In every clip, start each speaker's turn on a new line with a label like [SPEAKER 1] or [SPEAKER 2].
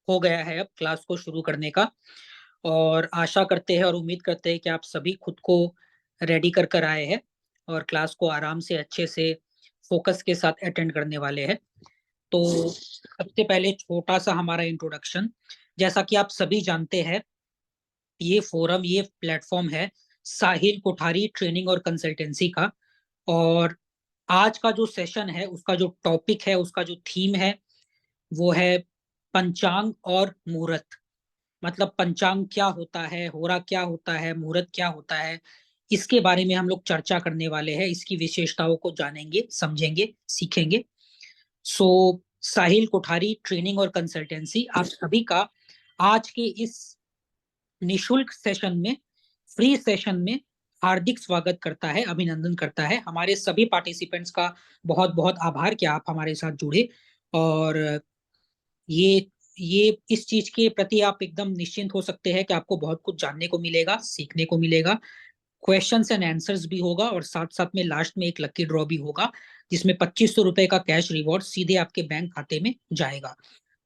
[SPEAKER 1] हो गया है अब क्लास को शुरू करने का। और आशा करते हैं और उम्मीद करते हैं कि आप सभी खुद को रेडी कर कर आए हैं और क्लास को आराम से अच्छे से फोकस के साथ अटेंड करने वाले हैं। तो सबसे पहले छोटा सा हमारा इंट्रोडक्शन। जैसा कि आप सभी जानते हैं, ये फोरम, ये प्लेटफॉर्म है साहिल कोठारी ट्रेनिंग और कंसल्टेंसी का। और आज का जो सेशन है, उसका जो टॉपिक है, उसका जो थीम है, वो है पंचांग और मुहूर्त। मतलब पंचांग क्या होता है, होरा क्या होता है, मुहूर्त क्या होता है, इसके बारे में हम लोग चर्चा करने वाले हैं। इसकी विशेषताओं को जानेंगे, समझेंगे, सीखेंगे। सो साहिल कोठारी ट्रेनिंग और कंसल्टेंसी आप सभी का आज के इस निशुल्क सेशन में, फ्री सेशन में हार्दिक स्वागत करता है, अभिनंदन करता है। हमारे सभी पार्टिसिपेंट्स का बहुत बहुत आभार कि आप हमारे साथ जुड़े। और ये ये इस चीज के प्रति आप एकदम निश्चिंत हो सकते हैं कि आपको बहुत कुछ जानने को मिलेगा, सीखने को मिलेगा। क्वेश्चंस एंड आंसर्स भी होगा और साथ साथ में लास्ट में एक लकी ड्रॉ भी होगा, जिसमें 2500 रुपए का कैश रिवॉर्ड सीधे आपके बैंक खाते में जाएगा।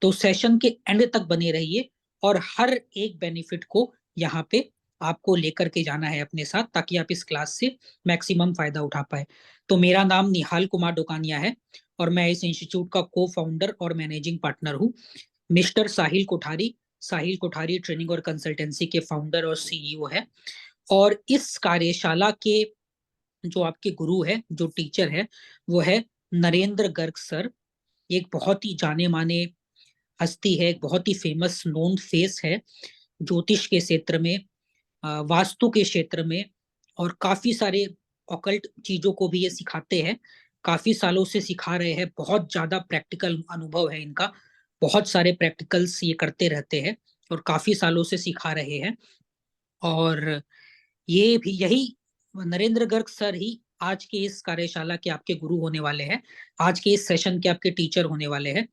[SPEAKER 1] तो सेशन के एंड तक बने रहिए और हर एक बेनिफिट को यहाँ पे आपको लेकर के जाना है अपने साथ, ताकि आप इस क्लास से मैक्सिमम फायदा उठा पाए। तो मेरा नाम निहाल कुमार डोकानिया है और मैं इस इंस्टीट्यूट का को फाउंडर और मैनेजिंग पार्टनर हूँ। मिस्टर साहिल कोठारी ट्रेनिंग और कंसल्टेंसी के फाउंडर और सीईओ है। और इस कार्यशाला के जो आपके गुरु है, जो टीचर है, वो है नरेंद्र गर्ग सर। एक बहुत ही जाने माने हस्ती है, एक बहुत ही फेमस नोन फेस है ज्योतिष के क्षेत्र में, वास्तु के क्षेत्र में, और काफी सारे ऑकल्ट चीजों को भी ये सिखाते हैं। काफी सालों से सिखा रहे हैं, बहुत ज्यादा प्रैक्टिकल अनुभव है इनका। बहुत सारे प्रैक्टिकल्स ये करते रहते हैं और काफी सालों से सिखा रहे हैं। और ये भी यही नरेंद्र गर्ग सर ही आज के इस कार्यशाला के आपके गुरु होने वाले हैं, आज के इस सेशन के आपके टीचर होने वाले हैं।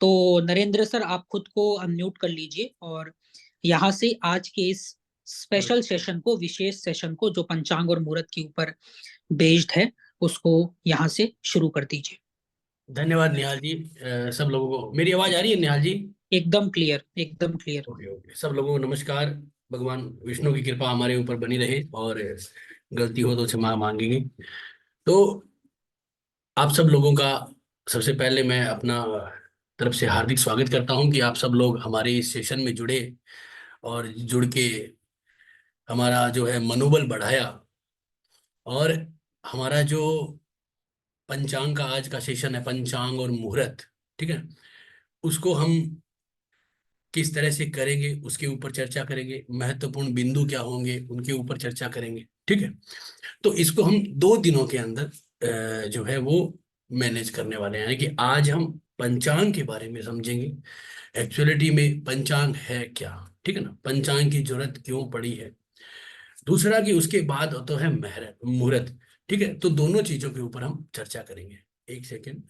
[SPEAKER 1] तो नरेंद्र सर, आप खुद को अनम्यूट कर लीजिए और यहाँ से आज के इस स्पेशल सेशन को, विशेष सेशन को, जो पंचांग और मुहूर्त के ऊपर बेस्ड है, उसको यहाँ से शुरू कर दीजिए।
[SPEAKER 2] धन्यवाद निहाल जी। सब लोगों को मेरी आवाज आ रही है निहाल जी?
[SPEAKER 1] एकदम क्लियर, एकदम क्लियर।
[SPEAKER 2] ओके ओके, सब लोगों को नमस्कार। भगवान विष्णु की कृपा हमारे ऊपर बनी रहे और गलती हो तो क्षमा मांगेंगे। तो आप सब लोगों का सबसे पहले मैं अपना तरफ से हार्दिक स्वागत करता हूं कि आप सब लोग हमारे इस सेशन में जुड़े और जुड़ के हमारा जो है मनोबल बढ़ाया। और हमारा जो पंचांग का आज का सेशन है, पंचांग और मुहूर्त, ठीक है, उसको हम किस तरह से करेंगे उसके ऊपर चर्चा करेंगे। महत्वपूर्ण बिंदु क्या होंगे उनके ऊपर चर्चा करेंगे, ठीक है। तो इसको हम 2 दिनों के अंदर जो है वो मैनेज करने वाले हैं, यानी कि आज हम पंचांग के बारे में समझेंगे। एक्चुअलिटी में पंचांग है क्या, ठीक है ना, पंचांग की जरूरत क्यों पड़ी है। दूसरा कि उसके बाद तो है मुहूर्त, ठीक है। तो दोनों चीजों के ऊपर हम चर्चा करेंगे। एक सेकेंड।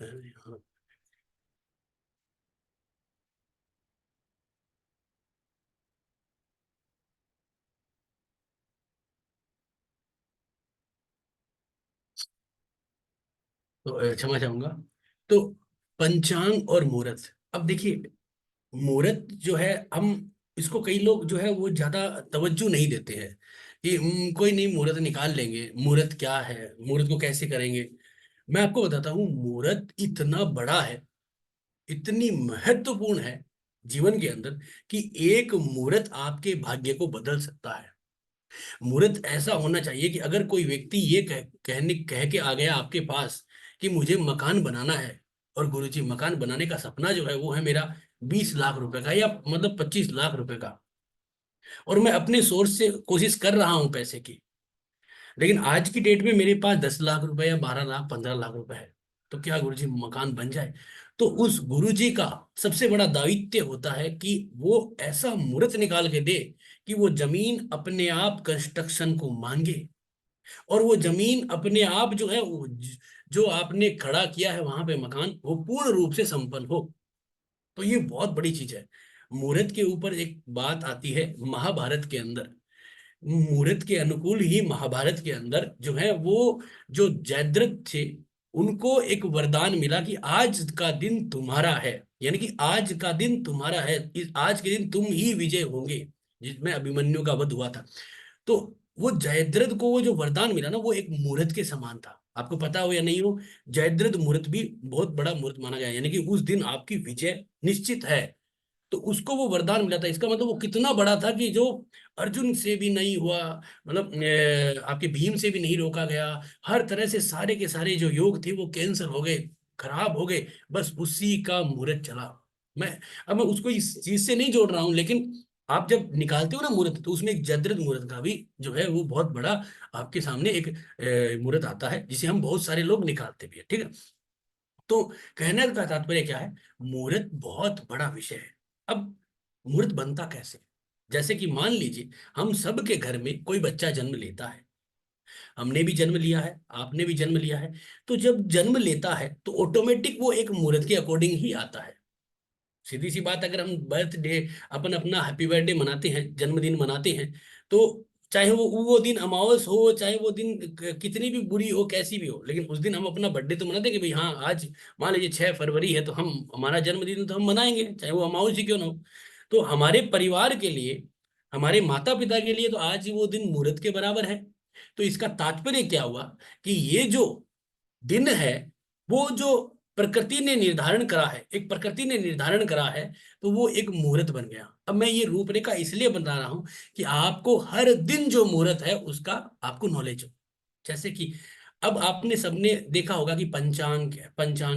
[SPEAKER 2] तो क्षमा चाहूंगा। तो पंचांग और मुहूर्त, अब देखिए, मुहूर्त जो है, हम इसको कई लोग जो है वो ज्यादा तवज्जो नहीं देते हैं कि कोई नहीं, मुहूर्त निकाल लेंगे। मुहूर्त क्या है, मुहूर्त को कैसे करेंगे। मैं आपको बताता हूँ, मुहूर्त इतना बड़ा है, इतनी महत्वपूर्ण है जीवन के अंदर कि एक मुहूर्त आपके भाग्य को बदल सकता है। मुहूर्त ऐसा होना चाहिए कि अगर कोई व्यक्ति ये कह के आ गया आपके पास कि मुझे मकान बनाना है, और गुरुजी मकान बनाने का सपना जो है वो है मेरा 20 लाख रुपए का, या मतलब 25 लाख रुपए का, और मैं अपने सोर्स से कोशिश कर रहा हूं पैसे की, लेकिन आज की डेट में मेरे पास 10 लाख रुपए या 12 लाख 15 लाख रुपए है, तो क्या गुरुजी मकान बन जाए? तो उस गुरुजी का सबसे बड़ा दायित्व होता है कि वो ऐसा मुहूर्त निकाल के दे कि वो जमीन अपने आप कंस्ट्रक्शन को मांगे, और वो जमीन अपने आप जो है जो आपने खड़ा किया है वहां पे मकान, वो पूर्ण रूप से संपन्न हो। तो ये बहुत बड़ी चीज है। मुहूर्त के ऊपर एक बात आती है महाभारत के अंदर, मुहूर्त के अनुकूल ही महाभारत के अंदर जो है वो, जो जयद्रथ थे, उनको एक वरदान मिला कि आज का दिन तुम्हारा है। यानी कि आज का दिन तुम्हारा है, इस आज के दिन तुम ही विजय होंगे, जिसमें अभिमन्यु का वध हुआ था। तो वो जयद्रथ को वो जो वरदान मिला ना, वो एक मुहूर्त के समान था। आपको पता हो या नहीं हो, जयद्रथ मुहूर्त भी बहुत बड़ा मुहूर्त माना गया है, यानी कि उस दिन आपकी विजय निश्चित है। तो उसको वो वरदान मिला था, इसका मतलब वो कितना बड़ा था कि जो अर्जुन से भी नहीं हुआ, मतलब आपके भीम से भी नहीं रोका गया। हर तरह से सारे के सारे जो योग थे वो कैंसर हो गए, खराब हो गए, बस उसी का मुहूर्त चला। मैं अब मैं उसको इस चीज से नहीं जोड़ रहा हूं, लेकिन आप जब निकालते हो ना मुहूर्त, तो उसमें एक जयद्रथ मुहूर्त का भी जो है वो बहुत बड़ा आपके सामने एक मुहूर्त आता है, जिसे हम बहुत सारे लोग निकालते भी है, ठीक है। तो कहने का तात्पर्य क्या है, मुहूर्त बहुत बड़ा विषय है। अब मुहूर्त बनता कैसे? जैसे कि मान लीजिए हम सबके घर में कोई बच्चा जन्म लेता है, हमने भी जन्म लिया है, आपने भी जन्म लिया है। तो जब जन्म लेता है तो ऑटोमेटिक वो एक मुहूर्त के अकॉर्डिंग ही आता है। सीधी सी बात, अगर हम बर्थडे, अपन अपना हैप्पी बर्थडे मनाते हैं, जन्मदिन मनाते हैं, तो चाहे वो दिन अमावस हो, चाहे वो दिन कितनी भी बुरी हो, कैसी भी हो, लेकिन उस दिन हम अपना बर्थडे तो मनाते हैं कि भाई हाँ आज मान लीजिए 6 फरवरी है, तो हम हमारा जन्मदिन तो हम मनाएंगे, चाहे वो अमावस ही क्यों ना हो। तो हमारे परिवार के लिए, हमारे माता पिता के लिए तो आज वो दिन मुहूर्त के बराबर है। तो इसका तात्पर्य क्या हुआ, कि ये जो दिन है, वो जो प्रकृति ने निर्धारण करा है, एक प्रकृति ने निर्धारण करा है, तो वो एक मुहूर्त बन गया। अब मैं ये रूपरेखा इसलिए बता रहा हूं कि आपको हर दिन जो मुहूर्त है उसका आपको नॉलेज हो। जैसे कि अब आपने सबने देखा होगा कि पंचांग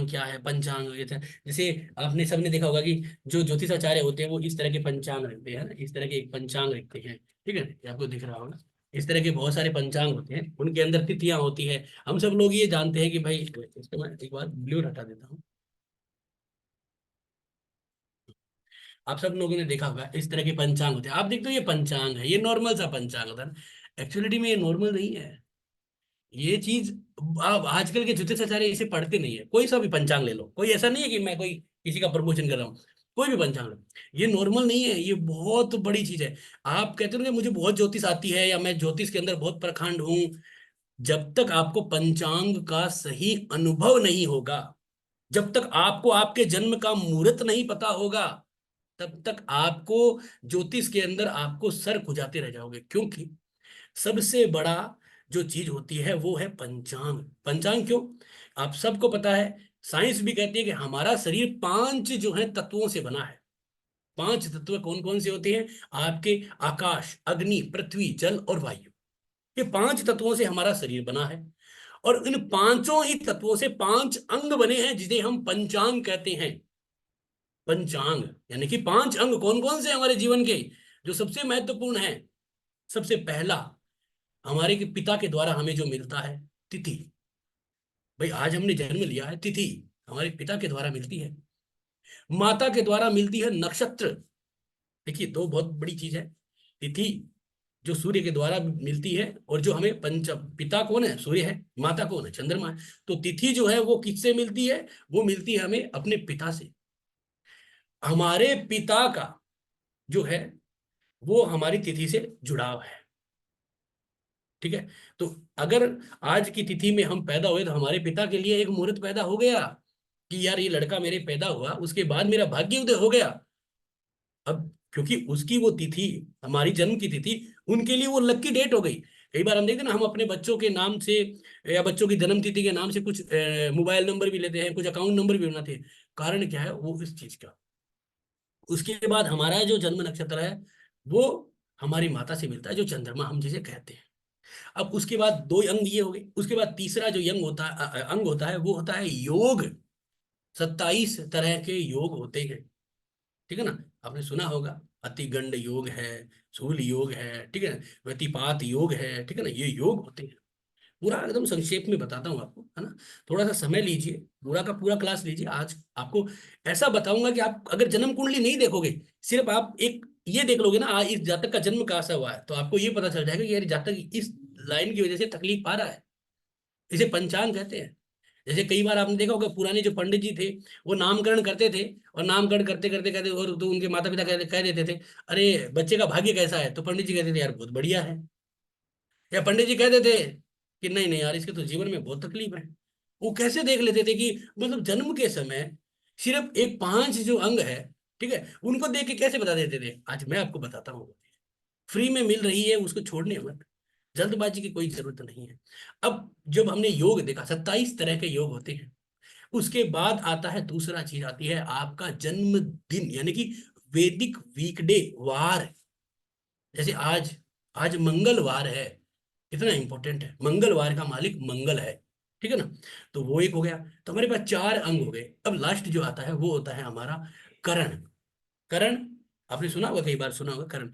[SPEAKER 2] क्या है, पंचांग ये था। जैसे आपने सबने देखा होगा कि जो ज्योतिषाचार्य होते हैं वो इस तरह के पंचांग रखते हैं ना, इस तरह के एक पंचांग रखते हैं, ठीक है, ये आपको दिख रहा होगा। इस तरह के बहुत सारे पंचांग होते हैं, उनके अंदर तिथियां होती है। हम सब लोग ये जानते हैं कि भाई, इसको मैं एक बार ब्लू हटा देता हूँ। आप सब लोगों ने देखा होगा इस तरह के पंचांग होते हैं, आप देखते हो ये पंचांग है, ये नॉर्मल सा पंचांग होता है। एक्चुअलिटी में ये नॉर्मल नहीं है, ये चीज आप आजकल के ज्योतिषाचार्य इसे पढ़ते नहीं है। कोई सा भी पंचांग ले लो, कोई ऐसा नहीं है कि मैं कोई किसी का प्रमोशन कर रहा हूँ, कोई भी पंचांग लो, ये नॉर्मल नहीं है, ये बहुत बड़ी चीज है। आप कहते हो ना कि मुझे बहुत ज्योतिष आती है या मैं ज्योतिष के अंदर बहुत प्रखंड हूँ, जब तक आपको पंचांग का सही अनुभव नहीं होगा, जब तक आपको आपके जन्म का मुहूर्त नहीं पता होगा, तब तक आपको ज्योतिष के अंदर आपको सर खुजाते रह जाओगे। क्योंकि सबसे बड़ा जो चीज होती है वो है पंचांग। पंचांग क्यों? आप सबको पता है, साइंस भी कहती है कि हमारा शरीर 5 जो है तत्वों से बना है। 5 तत्व कौन कौन से होते हैं? आपके आकाश, अग्नि, पृथ्वी, जल और वायु, ये 5 तत्वों से हमारा शरीर बना है। और इन पांचों ही तत्वों से 5 अंग बने हैं, जिसे हम पंचांग कहते हैं। पंचांग यानी कि 5 अंग कौन कौन से हमारे जीवन के, जो सबसे महत्वपूर्ण है। सबसे पहला, हमारे के पिता के द्वारा हमें जो मिलता है, तिथि। भाई आज हमने जन्म लिया है, तिथि हमारे पिता के द्वारा मिलती है। माता के द्वारा मिलती है नक्षत्र। देखिए दो बहुत बड़ी चीज है। तिथि जो सूर्य के द्वारा मिलती है, और जो हमें पंच, पिता कौन है? सूर्य है। माता कौन है? चंद्रमा है। तो तिथि जो है वो किससे मिलती है? वो मिलती है हमें अपने पिता से। हमारे पिता का जो है वो हमारी तिथि से जुड़ाव है, ठीक है। तो अगर आज की तिथि में हम पैदा हुए, तो हमारे पिता के लिए एक मुहूर्त पैदा हो गया कि यार ये लड़का मेरे पैदा हुआ, उसके बाद मेरा भाग्य उदय हो गया। अब क्योंकि उसकी वो तिथि, हमारी जन्म की तिथि, उनके लिए वो लक्की डेट हो गई। कई बार हम देखते हैं ना, हम अपने बच्चों के नाम से या बच्चों की जन्म तिथि के नाम से कुछ मोबाइल नंबर भी लेते हैं, कुछ अकाउंट नंबर भी बनाते हैं। कारण क्या है? वो इस चीज का। उसके बाद हमारा जो जन्म नक्षत्र है वो हमारी माता से मिलता है, जो चंद्रमा हम जिसे कहते हैं। अब उसके बाद 2 अंग ये हो गए, उसके बाद तीसरा जो अंग होता है, अंग होता है, वो होता है योग। 27 तरह के योग होते हैं, ठीक है ना। आपने सुना होगा, अतिगंड योग है, शूल योग है, ठीक है, व्यतिपात योग है, ठीक है ना, ये योग होते हैं। पूरा एकदम संक्षेप में बताता हूँ आपको, है ना। थोड़ा सा समय लीजिए, पूरा का पूरा क्लास लीजिए। आज आपको ऐसा बताऊंगा कि आप अगर जन्म कुंडली नहीं देखोगे, सिर्फ आप एक ये देख लोगे ना, इस जातक का जन्म कहाँ से हुआ है, तो आपको ये पता चल जाएगा कि यार जातक इस लाइन की वजह से तकलीफ पा रहा है। इसे पंचांग कहते हैं। जैसे कई बार आपने देखा होगा, पुराने जो पंडित जी थे, वो नामकरण करते थे, और नामकरण करते करते कहते, और तो उनके माता पिता कह देते थे, अरे बच्चे का भाग्य कैसा है, तो पंडित जी कहते थे यार बहुत बढ़िया है। या पंडित जी कहते थे कि नहीं नहीं यार, इसके तो जीवन में बहुत तकलीफ है। वो कैसे देख लेते थे कि मतलब जन्म के समय सिर्फ एक 5 जो अंग है, ठीक है, उनको देख के कैसे बता देते थे, आज मैं आपको बताता हूँ। फ्री में मिल रही है, उसको छोड़ने मत, जल्दबाजी की कोई जरूरत नहीं है। अब जब हमने योग देखा, 27 तरह के योग होते हैं, उसके बाद आता है दूसरा चीज, आती है आपका जन्मदिन, यानी कि वैदिक वीकडे, वार। जैसे आज, आज मंगलवार है, कितना इंपॉर्टेंट है, मंगलवार का मालिक मंगल है, ठीक है ना। तो वो एक हो गया। तो हमारे पास 4 अंग हो गए। अब लास्ट जो आता है वो होता है हमारा करण। करण, आपने सुना होगा, कई बार सुना होगा करण।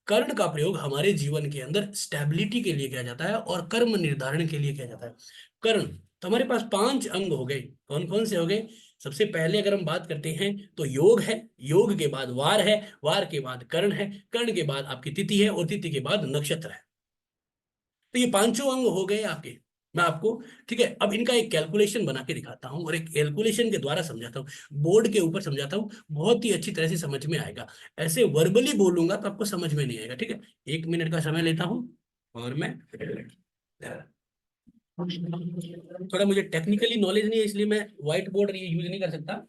[SPEAKER 2] कर्ण का प्रयोग हमारे जीवन के अंदर स्टेबिलिटी के लिए किया जाता है और कर्म निर्धारण के लिए किया जाता है। कर्ण, तो हमारे पास 5 अंग हो गए। कौन कौन से हो गए? सबसे पहले अगर हम बात करते हैं तो योग है, योग के बाद वार है, वार के बाद कर्ण है, कर्ण के बाद आपकी तिथि है, और तिथि के बाद नक्षत्र है। तो ये पांचों अंग हो गए आपके। मैं आपको, ठीक है, अब इनका एक कैलकुलेशन बना के दिखाता हूँ और एक कैलकुलेशन के द्वारा समझाता हूँ, बोर्ड के ऊपर समझाता हूँ, बहुत ही अच्छी तरह से समझ में आएगा। ऐसे वर्बली बोलूंगा तो आपको समझ में नहीं आएगा, ठीक है। 1 मिनट का समय लेता हूँ और मैं, थोड़ा मुझे टेक्निकली नॉलेज नहीं है, इसलिए मैं व्हाइट बोर्ड यूज नहीं कर सकता।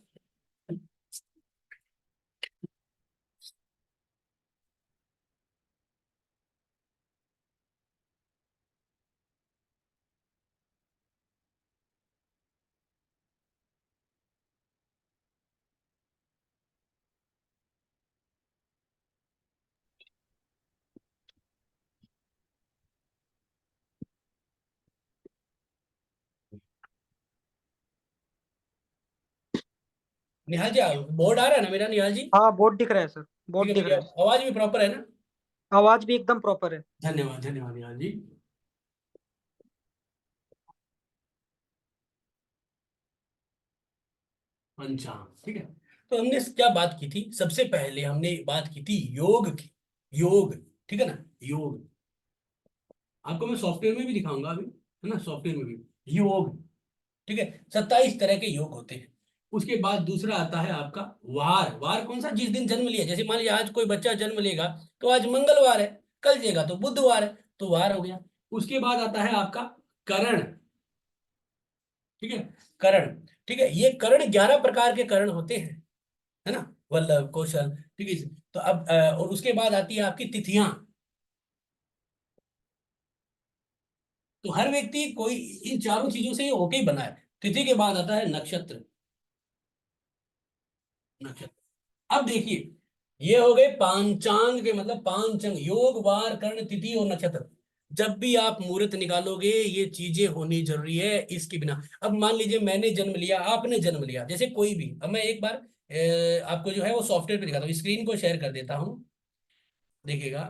[SPEAKER 2] निहाल जी, बोर्ड आ रहा है ना मेरा, निहाल जी?
[SPEAKER 1] हाँ, बोर्ड दिख रहा है सर,
[SPEAKER 2] ठीक
[SPEAKER 1] बोर्ड
[SPEAKER 2] है
[SPEAKER 1] दिख
[SPEAKER 2] ठीक है,
[SPEAKER 1] रहा है।
[SPEAKER 2] आवाज भी प्रॉपर है ना?
[SPEAKER 1] आवाज भी एकदम प्रॉपर है।
[SPEAKER 2] धन्यवाद धन्यवाद निहाल जी। पंचांग, ठीक है। तो हमने क्या बात की थी, सबसे पहले हमने बात की थी योग की। योग, ठीक है ना, योग। आपको मैं सॉफ्टवेयर में भी दिखाऊंगा अभी, है ना, सॉफ्टवेयर में भी योग, ठीक है। 27 तरह के योग होते हैं। उसके बाद दूसरा आता है आपका वार। वार कौन सा? जिस दिन जन्म लिया, जैसे मान लिया आज कोई बच्चा जन्म लेगा तो आज मंगलवार है, कल लेगा तो बुधवार है, तो वार हो गया। उसके बाद आता है आपका करण, ठीक है, करण, ठीक है। ये करण 11 प्रकार के करण होते हैं, है ना, वल्लभ, कौशल, ठीक है। तो अब और उसके बाद आती है आपकी तिथियां। तो हर व्यक्ति कोई इन चारों चीजों से होके ही बना है। तिथि के बाद आता है नक्षत्र, नक्षत्र। अब देखिए, ये हो गए पांचांग के, मतलब 5 अंग, योग, वार, कर्ण, तिथि और नक्षत्र। जब भी आप मुहूर्त निकालोगे ये चीजें होनी जरूरी है, इसके बिना। अब मान लीजिए मैंने जन्म लिया, आपने जन्म लिया, जैसे कोई भी, अब मैं एक बार आपको जो है वो सॉफ्टवेयर पे दिखाता हूँ, स्क्रीन को शेयर कर देता हूँ, देखिएगा।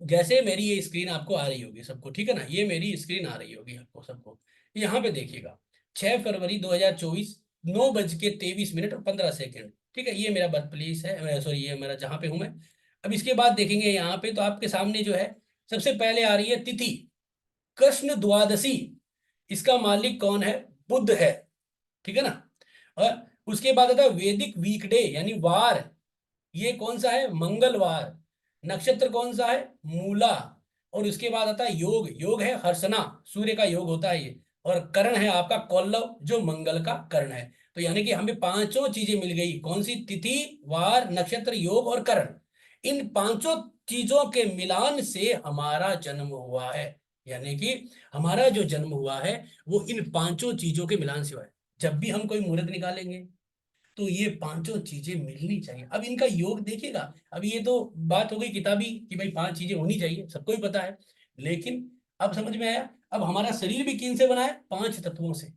[SPEAKER 2] जैसे मेरी ये स्क्रीन आपको आ रही होगी सबको, ठीक है ना, ये मेरी स्क्रीन आ रही होगी आपको सबको। यहाँ पे देखिएगा, 6 फरवरी 2024, 9:23 और 15 सेकेंड, ठीक है, ये मेरा बर्थ प्लेस है, सॉरी, ये मेरा जहाँ पे हूँ मैं। अब इसके बाद देखेंगे यहाँ पे, तो आपके सामने जो है सबसे पहले आ रही है तिथि, कृष्ण द्वादशी। इसका मालिक कौन है? बुध है, ठीक है ना। और उसके बाद आता है वैदिक वीकडे, यानी वार। ये कौन सा है? मंगलवार। नक्षत्र कौन सा है? मूला। और उसके बाद आता है योग, योग है हर्षना, सूर्य का योग होता है ये। और करण है आपका कौलव, जो मंगल का करण है। तो यानी कि हमें पांचों चीजें मिल गई, कौन सी? तिथि, वार, नक्षत्र, योग और करण। इन पांचों चीजों के मिलान से हमारा जन्म हुआ है। यानी कि हमारा जो जन्म हुआ है वो इन पांचों चीजों के मिलान से हुआ है। जब भी हम कोई मुहूर्त निकालेंगे तो ये पांचों चीजें मिलनी चाहिए। अब इनका योग देखिएगा। अब ये तो बात हो गई किताबी कि भाई 5 चीजें होनी चाहिए, सबको ही पता है। लेकिन अब समझ में आया, अब हमारा शरीर भी किन से बना है? 5 तत्वों से,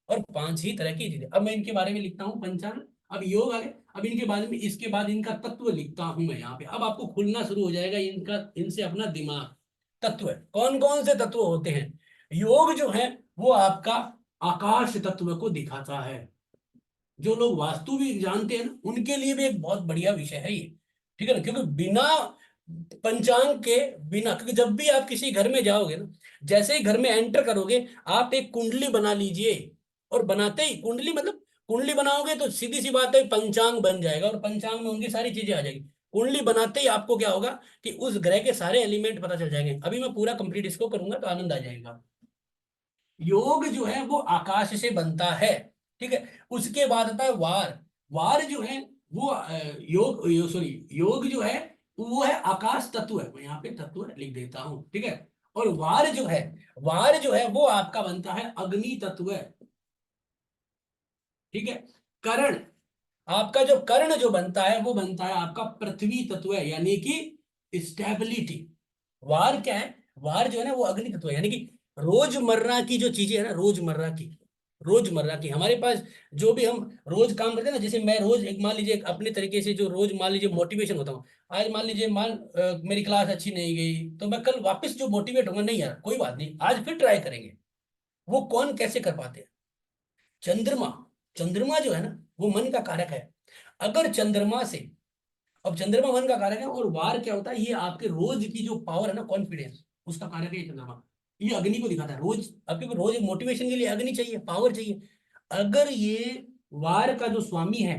[SPEAKER 2] और 5 ही तरह की चीजें। अब मैं इनके बारे में लिखता हूँ, पंचांग। अब योग आ गए, अब इनके बारे में, इसके बाद इनका तत्व लिखता हूं मैं यहाँ पे। अब आपको खुलना शुरू हो जाएगा इनका, इनसे अपना दिमाग। तत्व कौन कौन से तत्व होते हैं? योग जो है वो आपका आकाश तत्व को दिखाता है। जो लोग वास्तु भी जानते हैं ना, उनके लिए भी एक बहुत बढ़िया विषय है ये, ठीक है ना। क्योंकि बिना पंचांग के, बिना, क्योंकि जब भी आप किसी घर में जाओगे ना, जैसे ही घर में एंटर करोगे, आप एक कुंडली बना लीजिए। और बनाते ही कुंडली, मतलब कुंडली बनाओगे तो सीधी सी बात है, पंचांग बन जाएगा, और पंचांग में उनकी सारी चीजें आ जाएगी। कुंडली बनाते ही आपको क्या होगा कि उस ग्रह के सारे एलिमेंट पता चल जाएंगे। अभी मैं पूरा कंप्लीट इसको करूंगा तो आनंद आ जाएगा। योग जो है वो आकाश से बनता है, ठीक है। उसके बाद आता है वार। वार जो है वो योग जो है वो है आकाश तत्व है, मैं यहाँ पे तत्व लिख देता हूं, ठीक है। और वार जो है वो आपका बनता है अग्नि तत्व है, ठीक है। करण, आपका जो कर्ण जो बनता है वो बनता है आपका पृथ्वी तत्व है, यानी कि स्टेबिलिटी। वार क्या है, वार जो है ना वो अग्नि तत्व है, यानी कि रोजमर्रा की जो चीजें है ना, रोजमर्रा की हमारे पास जो भी हम रोज काम करते हैं ना, जैसे मैं रोज एक मान लीजिए अपने तरीके से जो रोज मान लीजिए मोटिवेशन होता हूँ, आज मान लीजिए मेरी क्लास अच्छी नहीं गई तो मैं कल वापस जो मोटिवेट होगा, नहीं यार कोई बात नहीं आज फिर ट्राई करेंगे। वो कौन कैसे कर पाते हैं? चंद्रमा। चंद्रमा जो है ना वो मन का कारक है। अगर चंद्रमा से, अब चंद्रमा मन का कारक है और वार क्या होता है, ये आपके रोज की जो पावर है ना, कॉन्फिडेंस, उसका कारक है ये चंद्रमा। ये अग्नि को दिखाता है, रोज आपके को रोज मोटिवेशन के लिए अग्नि चाहिए, पावर चाहिए। अगर ये वार का जो स्वामी है,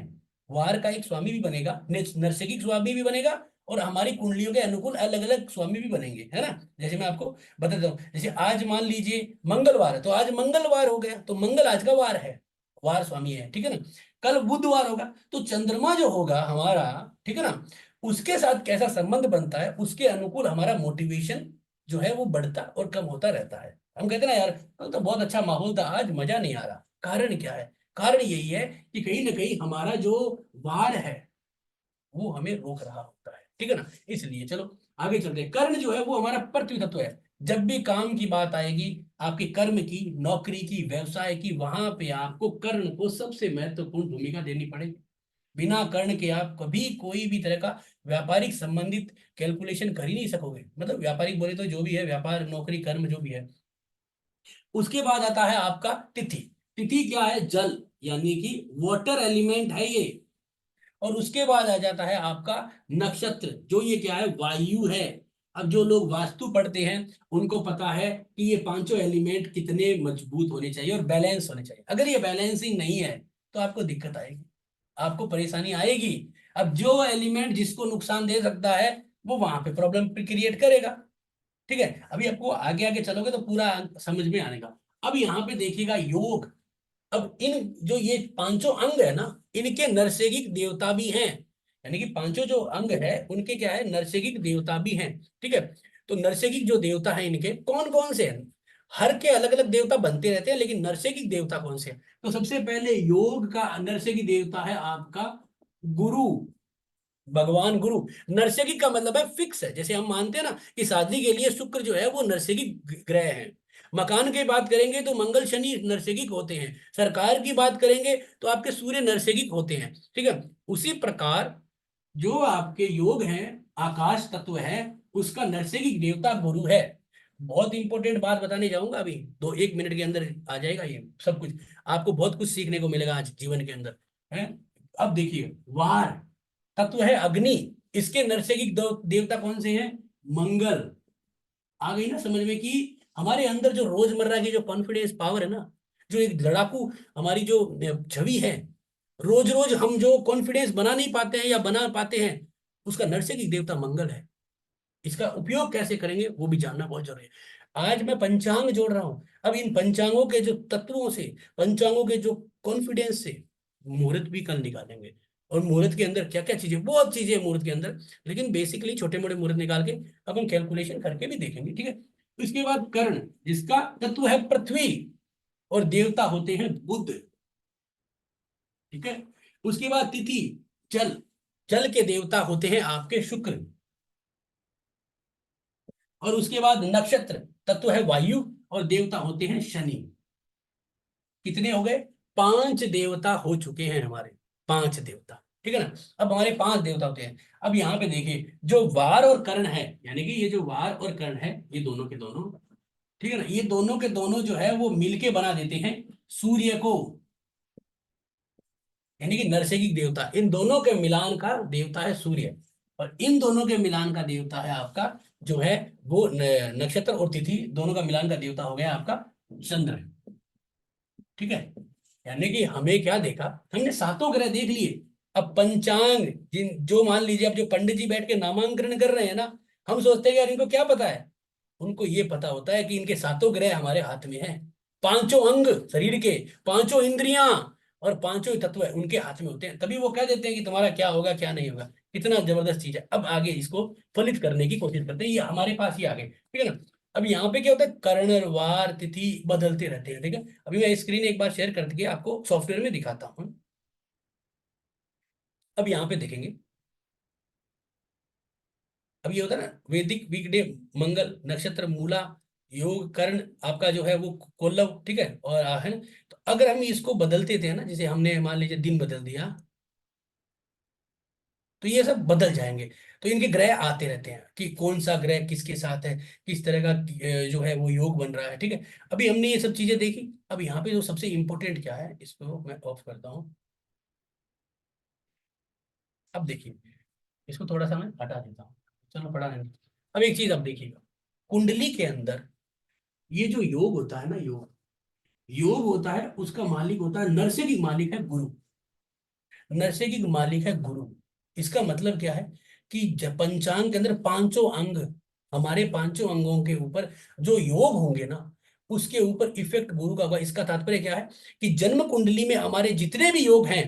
[SPEAKER 2] वार का एक स्वामी भी बनेगा, नरसिंह स्वामी भी बनेगा, और हमारी कुंडलियों के अनुकूल अलग अलग स्वामी भी बनेंगे, है ना। जैसे मैं आपको बताता हूँ, जैसे आज मान लीजिए मंगलवार है तो आज मंगलवार हो गया, तो मंगल आज का वार है, वार स्वामी है, ठीक है ना। कल बुधवार होगा तो चंद्रमा जो होगा हमारा, ठीक है ना, उसके साथ कैसा संबंध बनता है उसके अनुकूल हमारा मोटिवेशन जो है वो बढ़ता और कम होता रहता है। हम कहते हैं ना यार कल तो बहुत अच्छा माहौल था, आज मजा नहीं आ रहा, कारण क्या है? कारण यही है कि कहीं ना कहीं हमारा जो वार है वो हमें रोक रहा होता है, ठीक है ना। इसलिए चलो आगे चलते हैं। कर्ण जो है वो हमारा पृथ्वी तत्व है। जब भी काम की बात आएगी, आपके कर्म की, नौकरी की, व्यवसाय की, वहां पे आपको कर्ण को सबसे महत्वपूर्ण भूमिका देनी पड़ेगी। बिना कर्ण के आप कभी कोई भी तरह का व्यापारिक संबंधित कैलकुलेशन कर ही नहीं सकोगे, मतलब व्यापारिक बोले तो जो भी है, व्यापार, नौकरी, कर्म जो भी है। उसके बाद आता है आपका तिथि। तिथि क्या है? जल, यानी कि वाटर एलिमेंट है ये। और उसके बाद आ जाता है आपका नक्षत्र, जो ये क्या है? वायु है। अब जो लोग वास्तु पढ़ते हैं उनको पता है कि ये पांचों एलिमेंट कितने मजबूत होने चाहिए और बैलेंस होने चाहिए। अगर ये बैलेंसिंग नहीं है तो आपको दिक्कत आएगी, आपको परेशानी आएगी। अब जो एलिमेंट जिसको नुकसान दे सकता है वो वहां पे प्रॉब्लम क्रिएट करेगा, ठीक है। अभी आपको आगे आगे चलोगे तो पूरा समझ में आने का। अब यहाँ पे देखिएगा योग। अब इन जो ये पांचों अंग है ना, इनके नरसेगिक देवता भी हैं, यानी कि पांचों जो अंग है उनके क्या है? नरसेगिक देवता भी हैं, ठीक है। तो नरसेगिक जो देवता है इनके कौन कौन से हैं? हर के अलग अलग देवता बनते रहते हैं, लेकिन नरसेगिक देवता कौन से हैं? तो सबसे पहले योग का नरसेगिक देवता है आपका गुरु, भगवान गुरु। नरसेगिक का मतलब है फिक्स है, जैसे हम मानते हैं ना कि शादी के लिए शुक्र जो है वो नरसेगिक ग्रह है। मकान की बात करेंगे तो मंगल शनि नरसेगिक होते हैं। सरकार की बात करेंगे तो आपके सूर्य नरसेगिक होते हैं, ठीक है। उसी प्रकार जो आपके योग हैं, आकाश तत्व है, उसका नरसेगिक देवता गुरु है। बहुत इंपॉर्टेंट बात बताने जाऊंगा अभी, दो एक मिनट के अंदर आ जाएगा ये सब कुछ। आपको बहुत कुछ सीखने को मिलेगा आज जीवन के अंदर, है। अब देखिए, वार तत्व है अग्नि, इसके नरसेगिक देवता कौन से हैं? मंगल। आ गई ना समझ में कि हमारे अंदर जो रोजमर्रा की जो कॉन्फिडेंस पावर है ना, जो एक लड़ाकू हमारी जो छवि है, रोज रोज हम जो कॉन्फिडेंस बना नहीं पाते हैं या बना पाते हैं, उसका नरसिंह देवता मंगल है। इसका उपयोग कैसे करेंगे वो भी जानना बहुत जरूरी है। आज मैं पंचांग जोड़ रहा हूं, अब इन पंचांगों के जो तत्वों से, पंचांगों के जो कॉन्फिडेंस से मुहूर्त भी कल निकालेंगे। और मुहूर्त के अंदर क्या क्या चीजें, बहुत चीजें हैं मुहूर्त के अंदर, लेकिन बेसिकली छोटे मोटे मुहूर्त निकाल के अपन कैलकुलेशन करके भी देखेंगे, ठीक है। उसके बाद कर्ण, जिसका तत्व है पृथ्वी और देवता होते हैं बुध, ठीक है। उसके बाद तिथि, जल, जल के देवता होते हैं आपके शुक्र। और उसके बाद नक्षत्र, तत्व है वायु और देवता होते हैं शनि। कितने हो गए? पांच देवता हो चुके हैं हमारे, पांच देवता, ठीक है ना। अब हमारे पांच देवता होते हैं। अब यहाँ पे देखिए जो वार और कर्ण है, यानी कि ये जो वार और कर्ण है ये दोनों के दोनों, ठीक है ना, ये दोनों के दोनों जो है वो मिलके बना देते हैं सूर्य को, यानी कि नरसिंह देवता। इन दोनों के मिलान का देवता है सूर्य, और इन दोनों के मिलान का देवता है आपका जो है वो नक्षत्र और तिथि, दोनों का मिलान का देवता हो गया आपका चंद्र, ठीक है। यानी कि हमें क्या देखा, हमने सातों ग्रह देख लिए। अब पंचांग, जिन जो मान लीजिए अब जो पंडित जी बैठ के नामांकन कर रहे हैं ना, हम सोचते हैं यार इनको क्या पता है। उनको ये पता होता है कि इनके सातों ग्रह हमारे हाथ में हैं, पांचों अंग शरीर के, पांचों इंद्रियां, और पांचों तत्व उनके हाथ में होते हैं, तभी वो कह देते हैं कि तुम्हारा क्या होगा क्या नहीं होगा। कितना जबरदस्त चीज है। अब आगे इसको फलित करने की कोशिश करते हैं, ये हमारे पास ही आ गए, ठीक है ना। अब यहाँ पे क्या होता है, कर्ण वार तिथि बदलते रहते हैं, ठीक है। अभी मैं स्क्रीन एक बार शेयर करके आपको सॉफ्टवेयर में दिखाता हूँ। अब यहाँ पे देखेंगे, अब ये होता है ना, वैदिक वीकडे, मंगल नक्षत्र, मूला, योग कर्ण आपका जो है वो कोल्लव, ठीक है, और है ना। तो अगर हम इसको बदलते थे ना, जैसे हमने मान लीजिए दिन बदल दिया, तो ये सब बदल जाएंगे। तो इनके ग्रह आते रहते हैं कि कौन सा ग्रह किसके साथ है, किस तरह का जो है वो योग बन रहा है, ठीक है। अभी हमने ये सब चीजें देखी। अब यहाँ पे जो सबसे इंपॉर्टेंट क्या है, इसको मैं ऑफ करता हूँ। अब देखिए, इसको थोड़ा सा मैं हटा देता हूँ, चलो पढ़ा नहीं। अब एक चीज आप देखिएगा, कुंडली के अंदर ये जो योग होता है ना, योग योग होता है, उसका मालिक होता है, नरसिंह मालिक है गुरु। नरसिंह मालिक है गुरु। इसका मतलब क्या है कि पंचांग के अंदर पांचों अंग, हमारे पांचों अंगों के ऊपर जो योग होंगे ना, उसके ऊपर इफेक्ट गुरु का होगा। इसका तात्पर्य क्या है कि जन्म कुंडली में हमारे जितने भी योग हैं,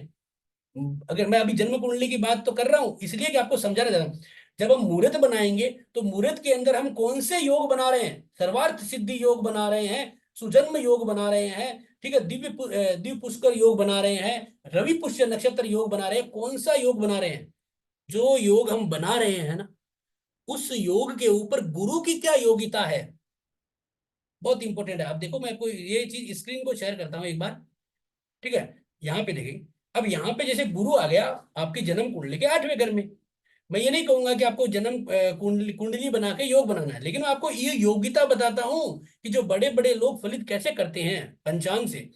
[SPEAKER 2] अगर मैं अभी जन्म कुंडली की बात तो कर रहा हूं इसलिए कि आपको समझाना चाह रहा हूं, जब हम मुहूर्त बनाएंगे तो मुहूर्त के अंदर हम कौन से योग बना रहे हैं, सर्वार्थ सिद्धि योग बना रहे हैं, सुजन्म योग बना रहे हैं, ठीक है, दिव्य पुष्कर योग बना रहे हैं, रवि पुष्य नक्षत्र योग बना रहे हैं, कौन सा योग बना रहे हैं, जो योग हम बना रहे हैं ना, उस योग के ऊपर गुरु की क्या योगिता है, बहुत इंपॉर्टेंट है। आप देखो, मैं आपको ये चीज स्क्रीन को शेयर करता हूं एक बार, ठीक है। यहाँ पे देखेंगे, अब यहाँ पे जैसे गुरु आ गया आपकी जन्म कुंडली के 8वें घर में। मैं ये नहीं कहूंगा कि आपको जन्म कुंडली कुंडली बना के योग बनाना है, लेकिन मैं आपको ये योग्यता बताता हूं कि जो बड़े बड़े लोग फलित कैसे करते हैं पंचांग से।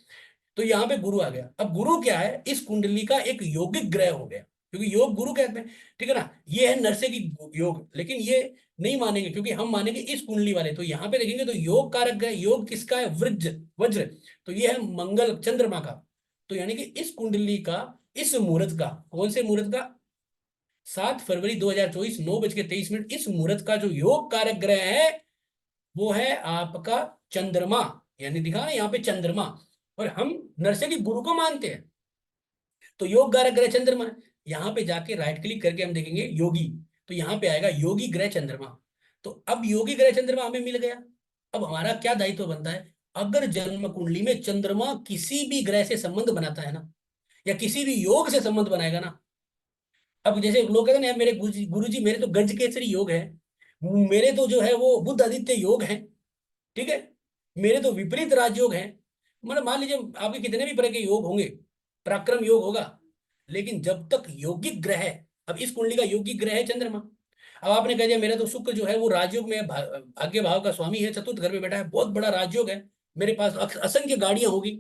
[SPEAKER 2] तो यहाँ पे गुरु आ गया। अब गुरु क्या है, इस कुंडली का एक यौगिक ग्रह हो गया, क्योंकि योग गुरु कहते हैं, ठीक है ना। ये है नरसे की योग, लेकिन ये नहीं मानेंगे क्योंकि हम मानेंगे इस कुंडली वाले। तो यहाँ पे देखेंगे तो योग कारक ग्रह, योग किसका है, वज्र वज्र। तो ये है मंगल चंद्रमा का। तो यानी कि इस कुंडली का, इस मुहूर्त का, कौन से मुहूर्त का, 7 फरवरी 2024 9:23, इस मुहूर्त का जो योग कारक ग्रह है वो है आपका चंद्रमा। यानी दिखा ना यहाँ पे चंद्रमा, और हम नर्सरी गुरु को मानते हैं, तो योग कारक ग्रह चंद्रमा है। यहाँ पे जाके राइट क्लिक करके हम देखेंगे योगी, तो यहाँ पे आएगा योगी ग्रह चंद्रमा। तो अब योगी ग्रह चंद्रमा हमें मिल गया। अब हमारा क्या दायित्व बनता है, अगर जन्म कुंडली में चंद्रमा किसी भी ग्रह से संबंध बनाता है ना, या किसी भी योग से संबंध बनाएगा ना। अब जैसे लोग कहते हैं ना, मेरे गुरु जी मेरे तो गज केसरी योग है, मेरे तो जो है वो बुद्ध आदित्य योग है, ठीक है, मेरे तो विपरीत राजयोग है। मतलब मान लीजिए आपके कितने भी तरह के योग होंगे, पराक्रम योग होगा, लेकिन जब तक यौगिक ग्रह है, अब इस कुंडली का यौगिक ग्रह है चंद्रमा। अब आपने कह दिया मेरा तो शुक्र जो है वो राजयोग में भाग्य भाव का स्वामी है, चतुर्थ घर में बैठा है, बहुत बड़ा राजयोग है, मेरे पास असंख्य गाड़ियां होगी।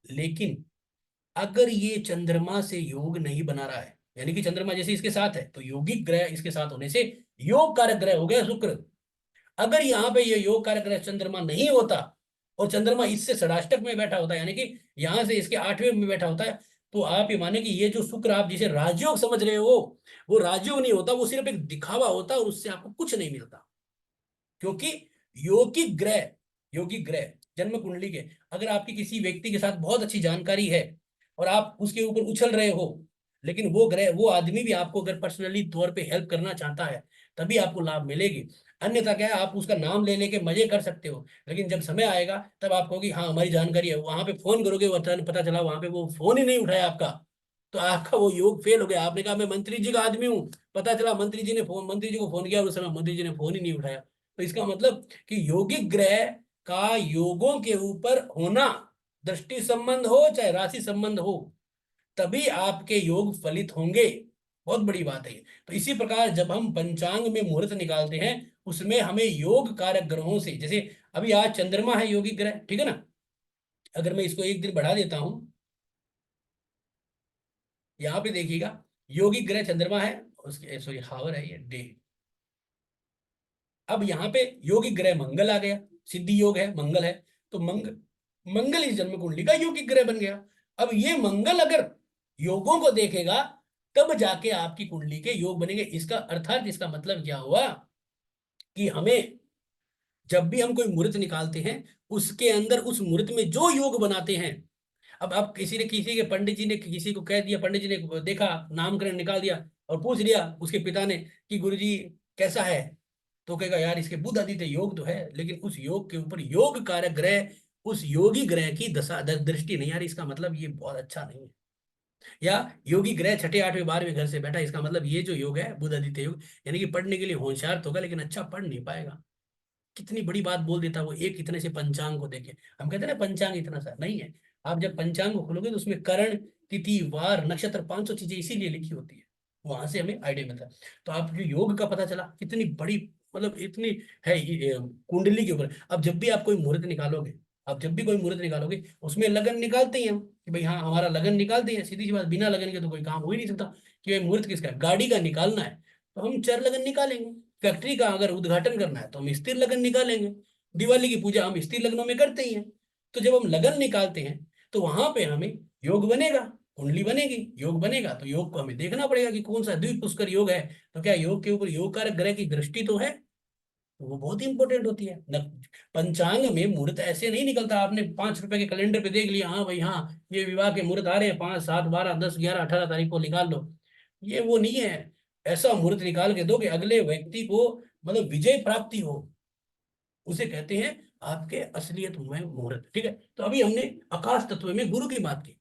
[SPEAKER 2] लेकिन अगर ये चंद्रमा से योग नहीं बना रहा है, यानी कि चंद्रमा जैसे इसके साथ है, तो यौगिक ग्रह इसके साथ होने से योग कारक ग्रह हो गया शुक्र। अगर यहाँ पे ये योग कारक ग्रह चंद्रमा नहीं होता, और चंद्रमा इससे षडाष्टक में बैठा होता है, यानी कि यहाँ से इसके 8वें में बैठा होता है, तो आप ये माने कि ये जो शुक्र आप जिसे राजयोग समझ रहे हो, वो राजयोग नहीं होता, वो सिर्फ एक दिखावा होता है, और उससे आपको कुछ नहीं मिलता। क्योंकि योगिक ग्रह, योगिक ग्रह जन्म कुंडली के, अगर आपकी किसी व्यक्ति के साथ बहुत अच्छी जानकारी है और आप उसके ऊपर उछल रहे हो, लेकिन वो ग्रह, वो आदमी भी आपको अगर पर्सनली तौर पे हेल्प करना चाहता है, तभी आपको लाभ मिलेगी। अन्यथा क्या है, आप उसका नाम ले लेके मजे कर सकते हो, लेकिन जब समय आएगा तब आप कहोगे हाँ हमारी जानकारी है, वहां पे फोन करोगे, वो पता चला वहां पे वो फोन ही नहीं उठाया आपका, तो आपका वो योग फेल हो गया। आपने कहा मैं मंत्री जी का आदमी हूँ, पता चला मंत्री जी को फोन किया और उस समय मंत्री जी ने फोन ही नहीं उठाया। तो इसका मतलब कि यौगिक ग्रह का योगों के ऊपर होना, दृष्टि संबंध हो चाहे राशि संबंध हो, तभी आपके योग फलित होंगे। बहुत बड़ी बात है ये। तो इसी प्रकार जब हम पंचांग में मुहूर्त निकालते हैं, उसमें हमें योग कारक ग्रहों से, जैसे अभी आज चंद्रमा है योगिक ग्रह, ठीक है ना। अगर मैं इसको एक दिन बढ़ा देता हूं, यहाँ पे देखिएगा योगिक ग्रह चंद्रमा है, उसके सॉरी हावर है ये डे। अब यहाँ पे योगिक ग्रह मंगल आ गया, सिद्धि योग है, मंगल है, तो मंगल इस जन्म कुंडली का योगिक ग्रह बन गया। अब ये मंगल अगर योगों को देखेगा, तब जाके आपकी कुंडली के योग बनेंगे। इसका अर्थात इसका मतलब क्या हुआ कि हमें जब भी हम कोई मुहूर्त निकालते हैं, उसके अंदर उस मुहूर्त में जो योग बनाते हैं, अब आप किसी के पंडित जी ने किसी को कह दिया, पंडित जी ने देखा, नामकरण निकाल दिया और पूछ लिया उसके पिता ने कि गुरुजी कैसा है, तो कहेगा यार इसके बुध आदित्य योग तो है, लेकिन उस योग के ऊपर योग कारक ग्रह, उस योगी ग्रह की दशा दृष्टि नहीं आ रही, इसका मतलब ये बहुत अच्छा नहीं है। या योगी ग्रह छठे आठवें बारहवें घर से बैठा, इसका मतलब ये जो योग है बुध आदित्य योग, यानी कि पढ़ने के लिए होशियार तो होगा लेकिन अच्छा पढ़ नहीं पाएगा। कितनी बड़ी बात बोल देता वो एक इतने से पंचांग को देखे। हम कहते हैं ना पंचांग इतना सा नहीं है। आप जब पंचांग को खोलोगे तो उसमें करण, तिथि, वार, नक्षत्र, 500 चीजें इसीलिए लिखी होती है। वहां से हमें आइडिया मिलता है। तो आप जो योग का पता चला कितनी बड़ी, मतलब इतनी है कुंडली के ऊपर। अब जब भी आप कोई मुहूर्त निकालोगे, आप जब भी कोई मुहूर्त निकालोगे उसमें लगन निकालते ही हम कि भाई हाँ हमारा लगन निकालते हैं, सीधी सी बात, बिना लगन के तो कोई काम हो ही नहीं सकता। कि भाई मुहूर्त किसका है, गाड़ी का निकालना है तो हम चर लगन निकालेंगे। फैक्ट्री का अगर उद्घाटन करना है तो हम स्थिर लगन निकालेंगे। दिवाली की पूजा हम स्थिर लग्नों में करते ही हैं। तो जब हम लगन निकालते हैं तो वहां पे हमें योग बनेगा, कुंडली बनेगी, योग बनेगा, तो योग को हमें देखना पड़ेगा कि कौन सा द्विपुष्कर योग है। तो क्या योग के ऊपर योग कारक ग्रह की दृष्टि तो है, तो वो बहुत इंपॉर्टेंट होती है न। पंचांग में मुहूर्त ऐसे नहीं निकलता, आपने 5 रुपए के कैलेंडर पे देख लिया हाँ भाई हाँ ये विवाह के मुहूर्त आ रहे हैं 5, 7, 12, 10, 11, 18 तारीख को निकाल लो। ये वो नहीं है। ऐसा मुहूर्त निकाल के दोगे अगले व्यक्ति को, मतलब विजय प्राप्ति हो, उसे कहते हैं आपके असलियत में मुहूर्त। ठीक है, तो अभी हमने आकाश तत्व में गुरु की बात की।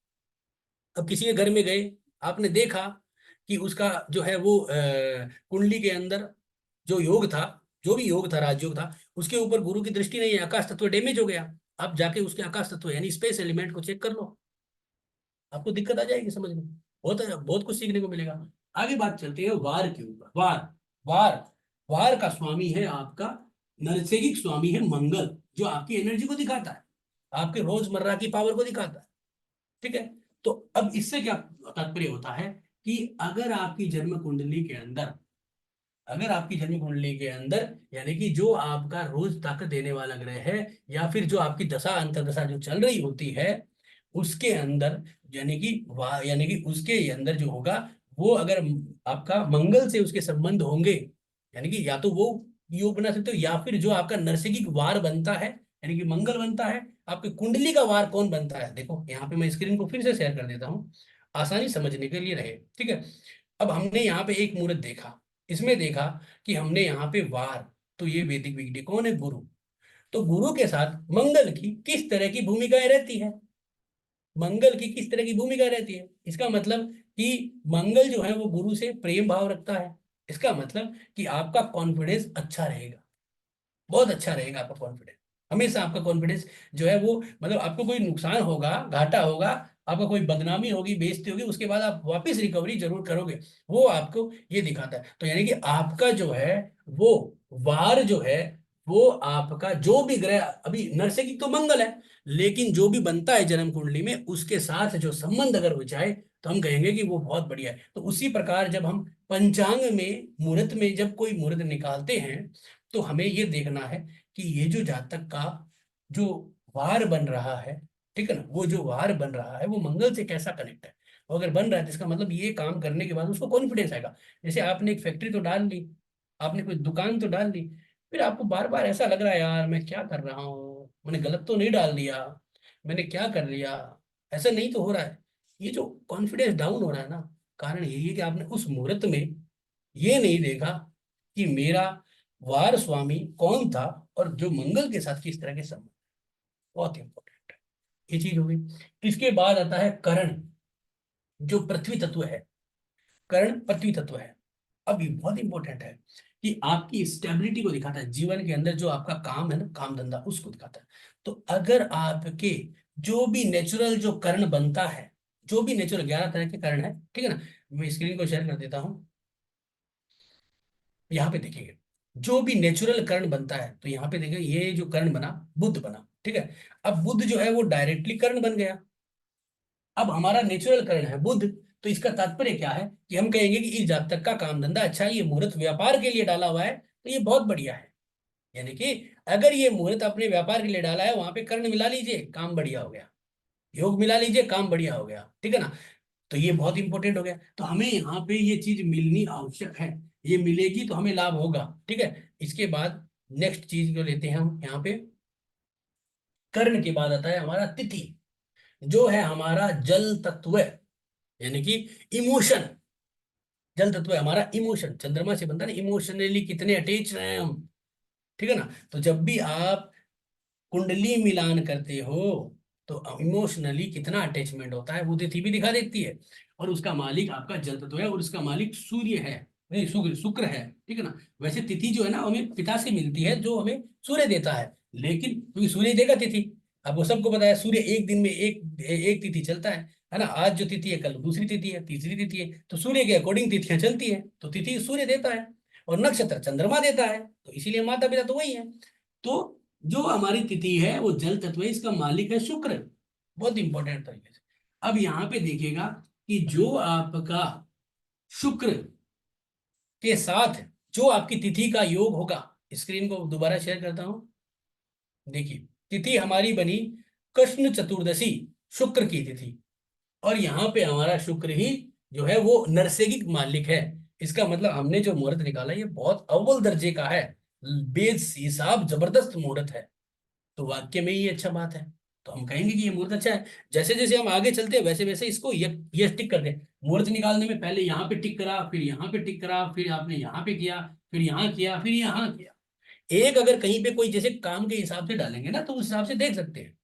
[SPEAKER 2] अब किसी के घर में गए, आपने देखा कि उसका जो है वो कुंडली के अंदर जो योग था, जो भी योग था, राजयोग था, उसके ऊपर गुरु की दृष्टि नहीं है, आकाश तत्व डैमेज हो गया। आप जाके उसके आकाश तत्व यानी स्पेस एलिमेंट को चेक कर लो, आपको दिक्कत आ जाएगी समझ में। बहुत बहुत कुछ सीखने को मिलेगा। आगे बात चलती है वार के ऊपर। वार, वार, वार का स्वामी है आपका, नरसेगिक स्वामी है मंगल, जो आपकी एनर्जी को दिखाता है, आपके रोजमर्रा की पावर को दिखाता है। ठीक है, तो अब इससे क्या तात्पर्य होता है कि अगर आपकी जन्म कुंडली के अंदर, अगर आपकी जन्म कुंडली के अंदर यानी कि जो आपका रोज ताकत देने वाला ग्रह है, या फिर जो आपकी दशा अंतर्दशा जो चल रही होती है उसके अंदर, यानी कि यानी कि उसके अंदर जो होगा वो अगर आपका मंगल से उसके संबंध होंगे, यानी कि या तो वो योग बना सकते हो, या फिर जो आपका नरसिंगिक वार बनता है यानी कि मंगल बनता है। आपकी कुंडली का वार कौन बनता है, देखो यहाँ पे मैं स्क्रीन को फिर से शेयर कर देता हूँ, आसानी समझने के लिए रहे। ठीक है, अब हमने यहाँ पे एक मुहूर्त देखा, इसमें देखा कि हमने यहाँ पे वार, तो ये वैदिक विधि कौन है, गुरु। तो गुरु के साथ मंगल की किस तरह की भूमिकाएं रहती है, मंगल की किस तरह की भूमिका रहती है, इसका मतलब कि मंगल जो है वो गुरु से प्रेम भाव रखता है। इसका मतलब कि आपका कॉन्फिडेंस अच्छा रहेगा, बहुत अच्छा रहेगा आपका कॉन्फिडेंस। हमेशा आपका कॉन्फिडेंस जो है वो, मतलब आपको कोई नुकसान होगा, घाटा होगा, आपका कोई बदनामी होगी, बेइज्जती होगी, उसके बाद आप वापस रिकवरी जरूर करोगे, वो आपको ये दिखाता है। तो यानी कि आपका जो है वो वार जो है, वो आपका जो भी ग्रह, अभी नरसिंह तो मंगल है, लेकिन जो भी बनता है जन्म कुंडली में उसके साथ जो संबंध अगर हो जाए तो हम कहेंगे कि वो बहुत बढ़िया है। तो उसी प्रकार जब हम पंचांग में मुहूर्त में जब कोई मुहूर्त निकालते हैं तो हमें ये देखना है कि ये जो जातक का जो वार बन रहा है, ठीक है ना, वो जो वार बन रहा है वो मंगल से कैसा कनेक्ट है। और अगर बन रहा है तो इसका मतलब ये काम करने के बाद उसको कॉन्फिडेंस आएगा। जैसे आपने एक फैक्ट्री तो डाल ली, आपने कोई दुकान तो डाल ली, फिर आपको बार बार ऐसा लग रहा है यार मैं क्या कर रहा हूँ, मैंने गलत तो नहीं डाल दिया, मैंने क्या कर लिया, ऐसा नहीं तो हो रहा है। ये जो कॉन्फिडेंस डाउन हो रहा है ना, कारण यही है कि आपने उस मुहूर्त में ये नहीं देखा कि मेरा वार स्वामी कौन था और जो मंगल के साथ किस तरह के संबंध। बहुत इंपॉर्टेंट है, ये चीज हो गई। इसके बाद आता है करण, जो पृथ्वी तत्व है। करण पृथ्वी तत्व है। अब ये बहुत इंपॉर्टेंट है कि आपकी स्टेबिलिटी को दिखाता है, जीवन के अंदर जो आपका काम है ना, काम धंधा, उसको दिखाता है। तो अगर आपके जो भी नेचुरल जो कर्ण बनता है, जो भी नेचुरल 11 तरह के कर्ण है, ठीक है ना, मैं स्क्रीन को शेयर कर देता हूं, यहाँ पे देखेंगे जो भी नेचुरल कर्ण बनता है, तो यहाँ पे देखेंगे ये जो कर्ण बना, बुध बना, ठीक है। अब बुध जो है वो डायरेक्टली कर्ण बन गया। अब हमारा नेचुरल कर्ण है बुध, तो इसका तात्पर्य क्या है कि हम कहेंगे कि इस जातक का काम धंधा अच्छा है, ये मुहूर्त व्यापार के लिए डाला हुआ है तो ये बहुत बढ़िया है। यानी कि अगर ये मुहूर्त अपने व्यापार के लिए डाला है, वहां पे कर्ण मिला लीजिए, काम बढ़िया हो गया, योग मिला लीजिए, काम बढ़िया हो गया, ठीक है ना। तो ये बहुत इंपॉर्टेंट हो गया, तो हमें यहाँ पे ये चीज मिलनी आवश्यक है, ये मिलेगी तो हमें लाभ होगा, ठीक है। इसके बाद नेक्स्ट चीज को लेते हैं हम यहाँ पे, कर्ण के बाद आता है हमारा तिथि। जो है हमारा जल तत्व, यानी कि इमोशन, जल तत्व है हमारा इमोशन, चंद्रमा से बनता है ना, इमोशनली कितने अटैच हैं हम, ठीक है ना। तो जब भी आप कुंडली मिलान करते हो तो इमोशनली कितना अटैचमेंट होता है वो तिथि भी दिखा देती है। और उसका मालिक आपका जल तत्व है और उसका मालिक सूर्य है, नहीं शुक्र, शुक्र है, ठीक है ना। वैसे तिथि जो है ना हमें पिता से मिलती है, जो हमें सूर्य देता है, लेकिन क्योंकि सूर्य देगा तिथि। अब वो सबको पता है सूर्य एक दिन में एक एक तिथि चलता है ना। आज जो तिथि है कल दूसरी तिथि है, तीसरी तिथि है, तो सूर्य के अकॉर्डिंग तिथियां चलती है, तो तिथि सूर्य देता है और नक्षत्र चंद्रमा देता है, तो इसीलिए माता पिता तो वही है। तो जो हमारी तिथि है वो जल तत्व है, इसका मालिक है शुक्र, बहुत इंपॉर्टेंट तरीके से। अब यहां पे देखिएगा कि जो आपका शुक्र के साथ जो आपकी तिथि का योग होगा, स्क्रीन को दोबारा शेयर करता हूं, देखिए तिथि हमारी बनी कृष्ण चतुर्दशी, शुक्र की तिथि, और यहाँ पे हमारा शुक्र ही जो है वो नरसेगिक मालिक है। इसका मतलब हमने जो मुहूर्त निकाला ये बहुत अव्वल दर्जे का है, बेद हिसाब जबरदस्त मुहूर्त है, तो वाक्य में ही ये अच्छा बात है, तो हम कहेंगे कि ये मुहूर्त अच्छा है। जैसे जैसे हम आगे चलते हैं वैसे वैसे इसको ये टिक कर दे। मुहूर्त निकालने में पहले यहाँ पे टिक करा, फिर यहाँ पे टिक करा, फिर आपने यहाँ पे किया, फिर यहाँ किया, फिर यहाँ किया। एक अगर कहीं पे कोई जैसे काम के हिसाब से डालेंगे ना तो उस हिसाब से देख सकते हैं,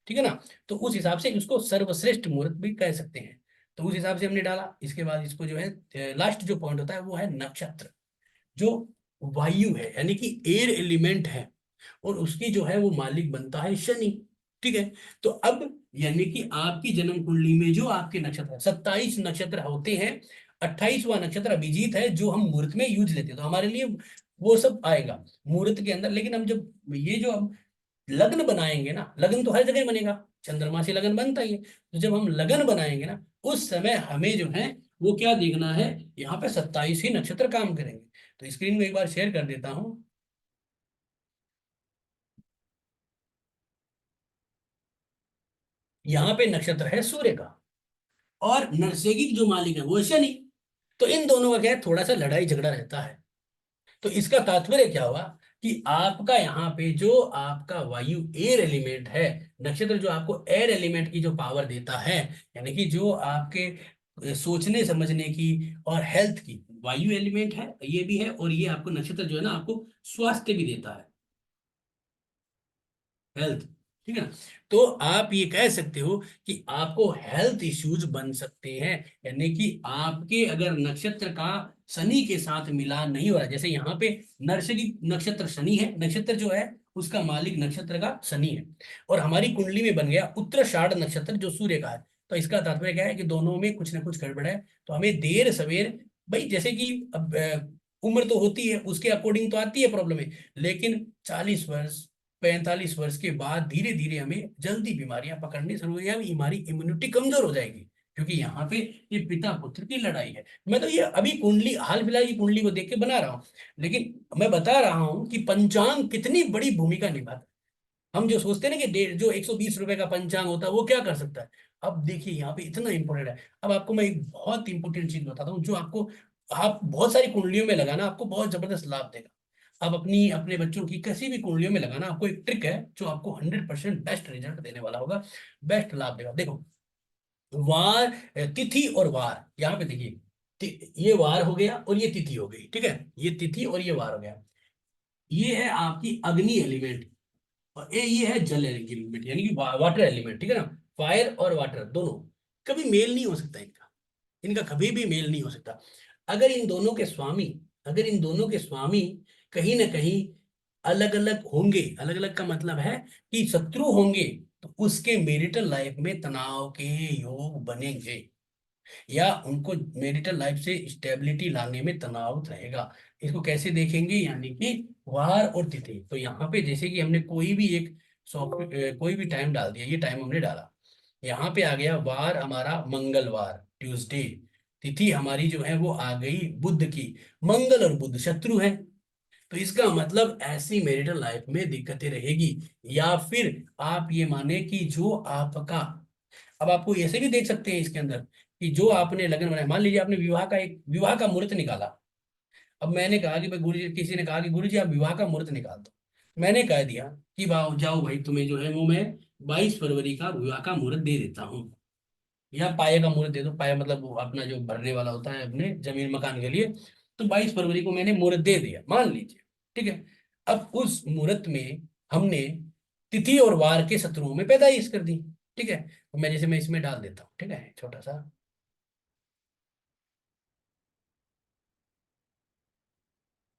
[SPEAKER 2] ठीक है ना। तो उस हिसाब से इसको सर्वश्रेष्ठ मुहूर्त भी कह सकते हैं। तो उस हिसाब से हमने डाला, इसके बाद इसको जो है लास्ट जो पॉइंट होता है वो है नक्षत्र, जो वायु है यानी कि एयर एलिमेंट है, और उसकी जो है वो मालिक बनता है शनि, ठीक है। तो अब यानी कि आपकी जन्म कुंडली में जो आपके नक्षत्र 27 नक्षत्र होते हैं, 28वां नक्षत्र अभिजीत है जो हम मुहूर्त में यूज लेते हैं, तो हमारे लिए वो सब आएगा मुहूर्त के अंदर। लेकिन हम जब ये जो हम लग्न बनाएंगे ना, लग्न तो हर जगह बनेगा, चंद्रमा से लगन बनता ही है, तो जब हम लगन बनाएंगे ना उस समय हमें जो है वो क्या देखना है, यहाँ पे 27 ही नक्षत्र काम करेंगे। तो स्क्रीन को एक बार शेयर कर देता हूं, यहाँ पे नक्षत्र है सूर्य का, और नरसेगिक जो मालिक है वो है शनि। तो इन दोनों का क्या है, थोड़ा सा लड़ाई झगड़ा रहता है। तो इसका तात्पर्य क्या हुआ कि आपका यहाँ पे जो आपका वायु एयर एलिमेंट है, नक्षत्र जो आपको एयर एलिमेंट की जो पावर देता है, यानी कि जो आपके सोचने समझने की और हेल्थ की, वायु एलिमेंट है ये भी है, और ये आपको नक्षत्र जो है ना आपको स्वास्थ्य भी देता है, हेल्थ, ठीक है ना। तो आप ये कह सकते हो कि आपको हेल्थ इश्यूज बन सकते हैं, यानी कि आपके अगर नक्षत्र का शनि के साथ मिलान नहीं हो रहा, जैसे यहाँ पे नर्सरी नक्षत्र शनि है, नक्षत्र जो है उसका मालिक नक्षत्र का शनि है, और हमारी कुंडली में बन गया उत्तराषाढ़ नक्षत्र जो सूर्य का है। तो इसका तात्पर्य क्या है कि दोनों में कुछ ना कुछ गड़बड़ है, तो हमें देर सवेर, भाई जैसे कि अब उम्र तो होती है उसके अकॉर्डिंग तो आती है प्रॉब्लम है, लेकिन 40 वर्ष 45 वर्ष के बाद धीरे धीरे हमें जल्दी बीमारियां पकड़नी शुरू हो जाएगी, हमारी इम्यूनिटी कमजोर हो जाएगी, क्योंकि यहाँ पे ये पिता पुत्र की लड़ाई है। मैं तो ये अभी कुंडली हाल फिलहाल की कुंडली को देख के बना रहा हूँ, लेकिन मैं बता रहा हूँ कि पंचांग कितनी बड़ी भूमिका निभाता है। हम जो सोचते हैं ना कि डेढ़ जो 120 रुपए का पंचांग होता है वो क्या कर सकता है, अब देखिए यहाँ पे इतना इंपॉर्टेंट है। अब आपको मैं एक बहुत इंपॉर्टेंट चीज बताता हूँ जो आपको, आप बहुत सारी कुंडलियों में लगाना आपको बहुत जबरदस्त लाभ देगा। आप अपनी अपने बच्चों की किसी भी कुंडलियों में लगाना, आपको एक ट्रिक है जो आपको 100% बेस्ट रिजल्ट देने वाला होगा, बेस्ट लाभ देगा। देखो, वार, तिथि और वार, यहाँ पे देखिए, ये वार हो गया और ये तिथि हो गई, ठीक है, ये तिथि और ये वार हो गया। ये है आपकी अग्नि एलिमेंट, और ये है जल एलिमेंट यानी कि वाटर एलिमेंट, ठीक है ना। फायर और वाटर दोनों कभी मेल नहीं हो सकता इनका, इनका कभी भी मेल नहीं हो सकता। अगर इन दोनों के स्वामी, अगर इन दोनों के स्वामी कहीं ना कहीं अलग अलग होंगे, अलग अलग का मतलब है कि शत्रु होंगे, तो उसके मैरिटल लाइफ में तनाव के योग बनेंगे, या उनको मैरिटल लाइफ से स्टेबिलिटी लाने में तनाव रहेगा। इसको कैसे देखेंगे, यानी कि वार और तिथि। तो यहाँ पे जैसे कि हमने कोई भी एक सॉफ्ट कोई भी टाइम डाल दिया, ये टाइम हमने डाला, यहाँ पे आ गया वार हमारा मंगलवार ट्यूसडे, तिथि हमारी जो है वो आ गई बुध की, मंगल और बुध शत्रु है, तो इसका मतलब ऐसी मैरिटल लाइफ में दिक्कतें रहेगी। या फिर आप ये माने कि जो आपका, अब आपको ऐसे भी देख सकते हैं इसके अंदर कि जो आपने लगन बनाया, मान लीजिए आपने विवाह का मुहूर्त निकाला। अब मैंने कहा कि भाई गुरु जी, किसी ने कहा कि गुरु जी आप विवाह का मुहूर्त निकाल दो, मैंने कह दिया कि वाह जाओ भाई, तुम्हें जो है वो मैं 22 फरवरी का विवाह का मुहूर्त दे देता हूँ, या पाए का मुहूर्त दे दो। पाया मतलब वो अपना जो भरने वाला होता है अपने जमीन मकान के लिए। तो 22 फरवरी को मैंने मुहूर्त दे दिया, मान लीजिए, ठीक है। अब उस मुहूर्त में हमने तिथि और वार के शत्रुओं में पैदाइश कर दी, ठीक है। तो मैं इसमें डाल देता हूँ, ठीक है, छोटा सा।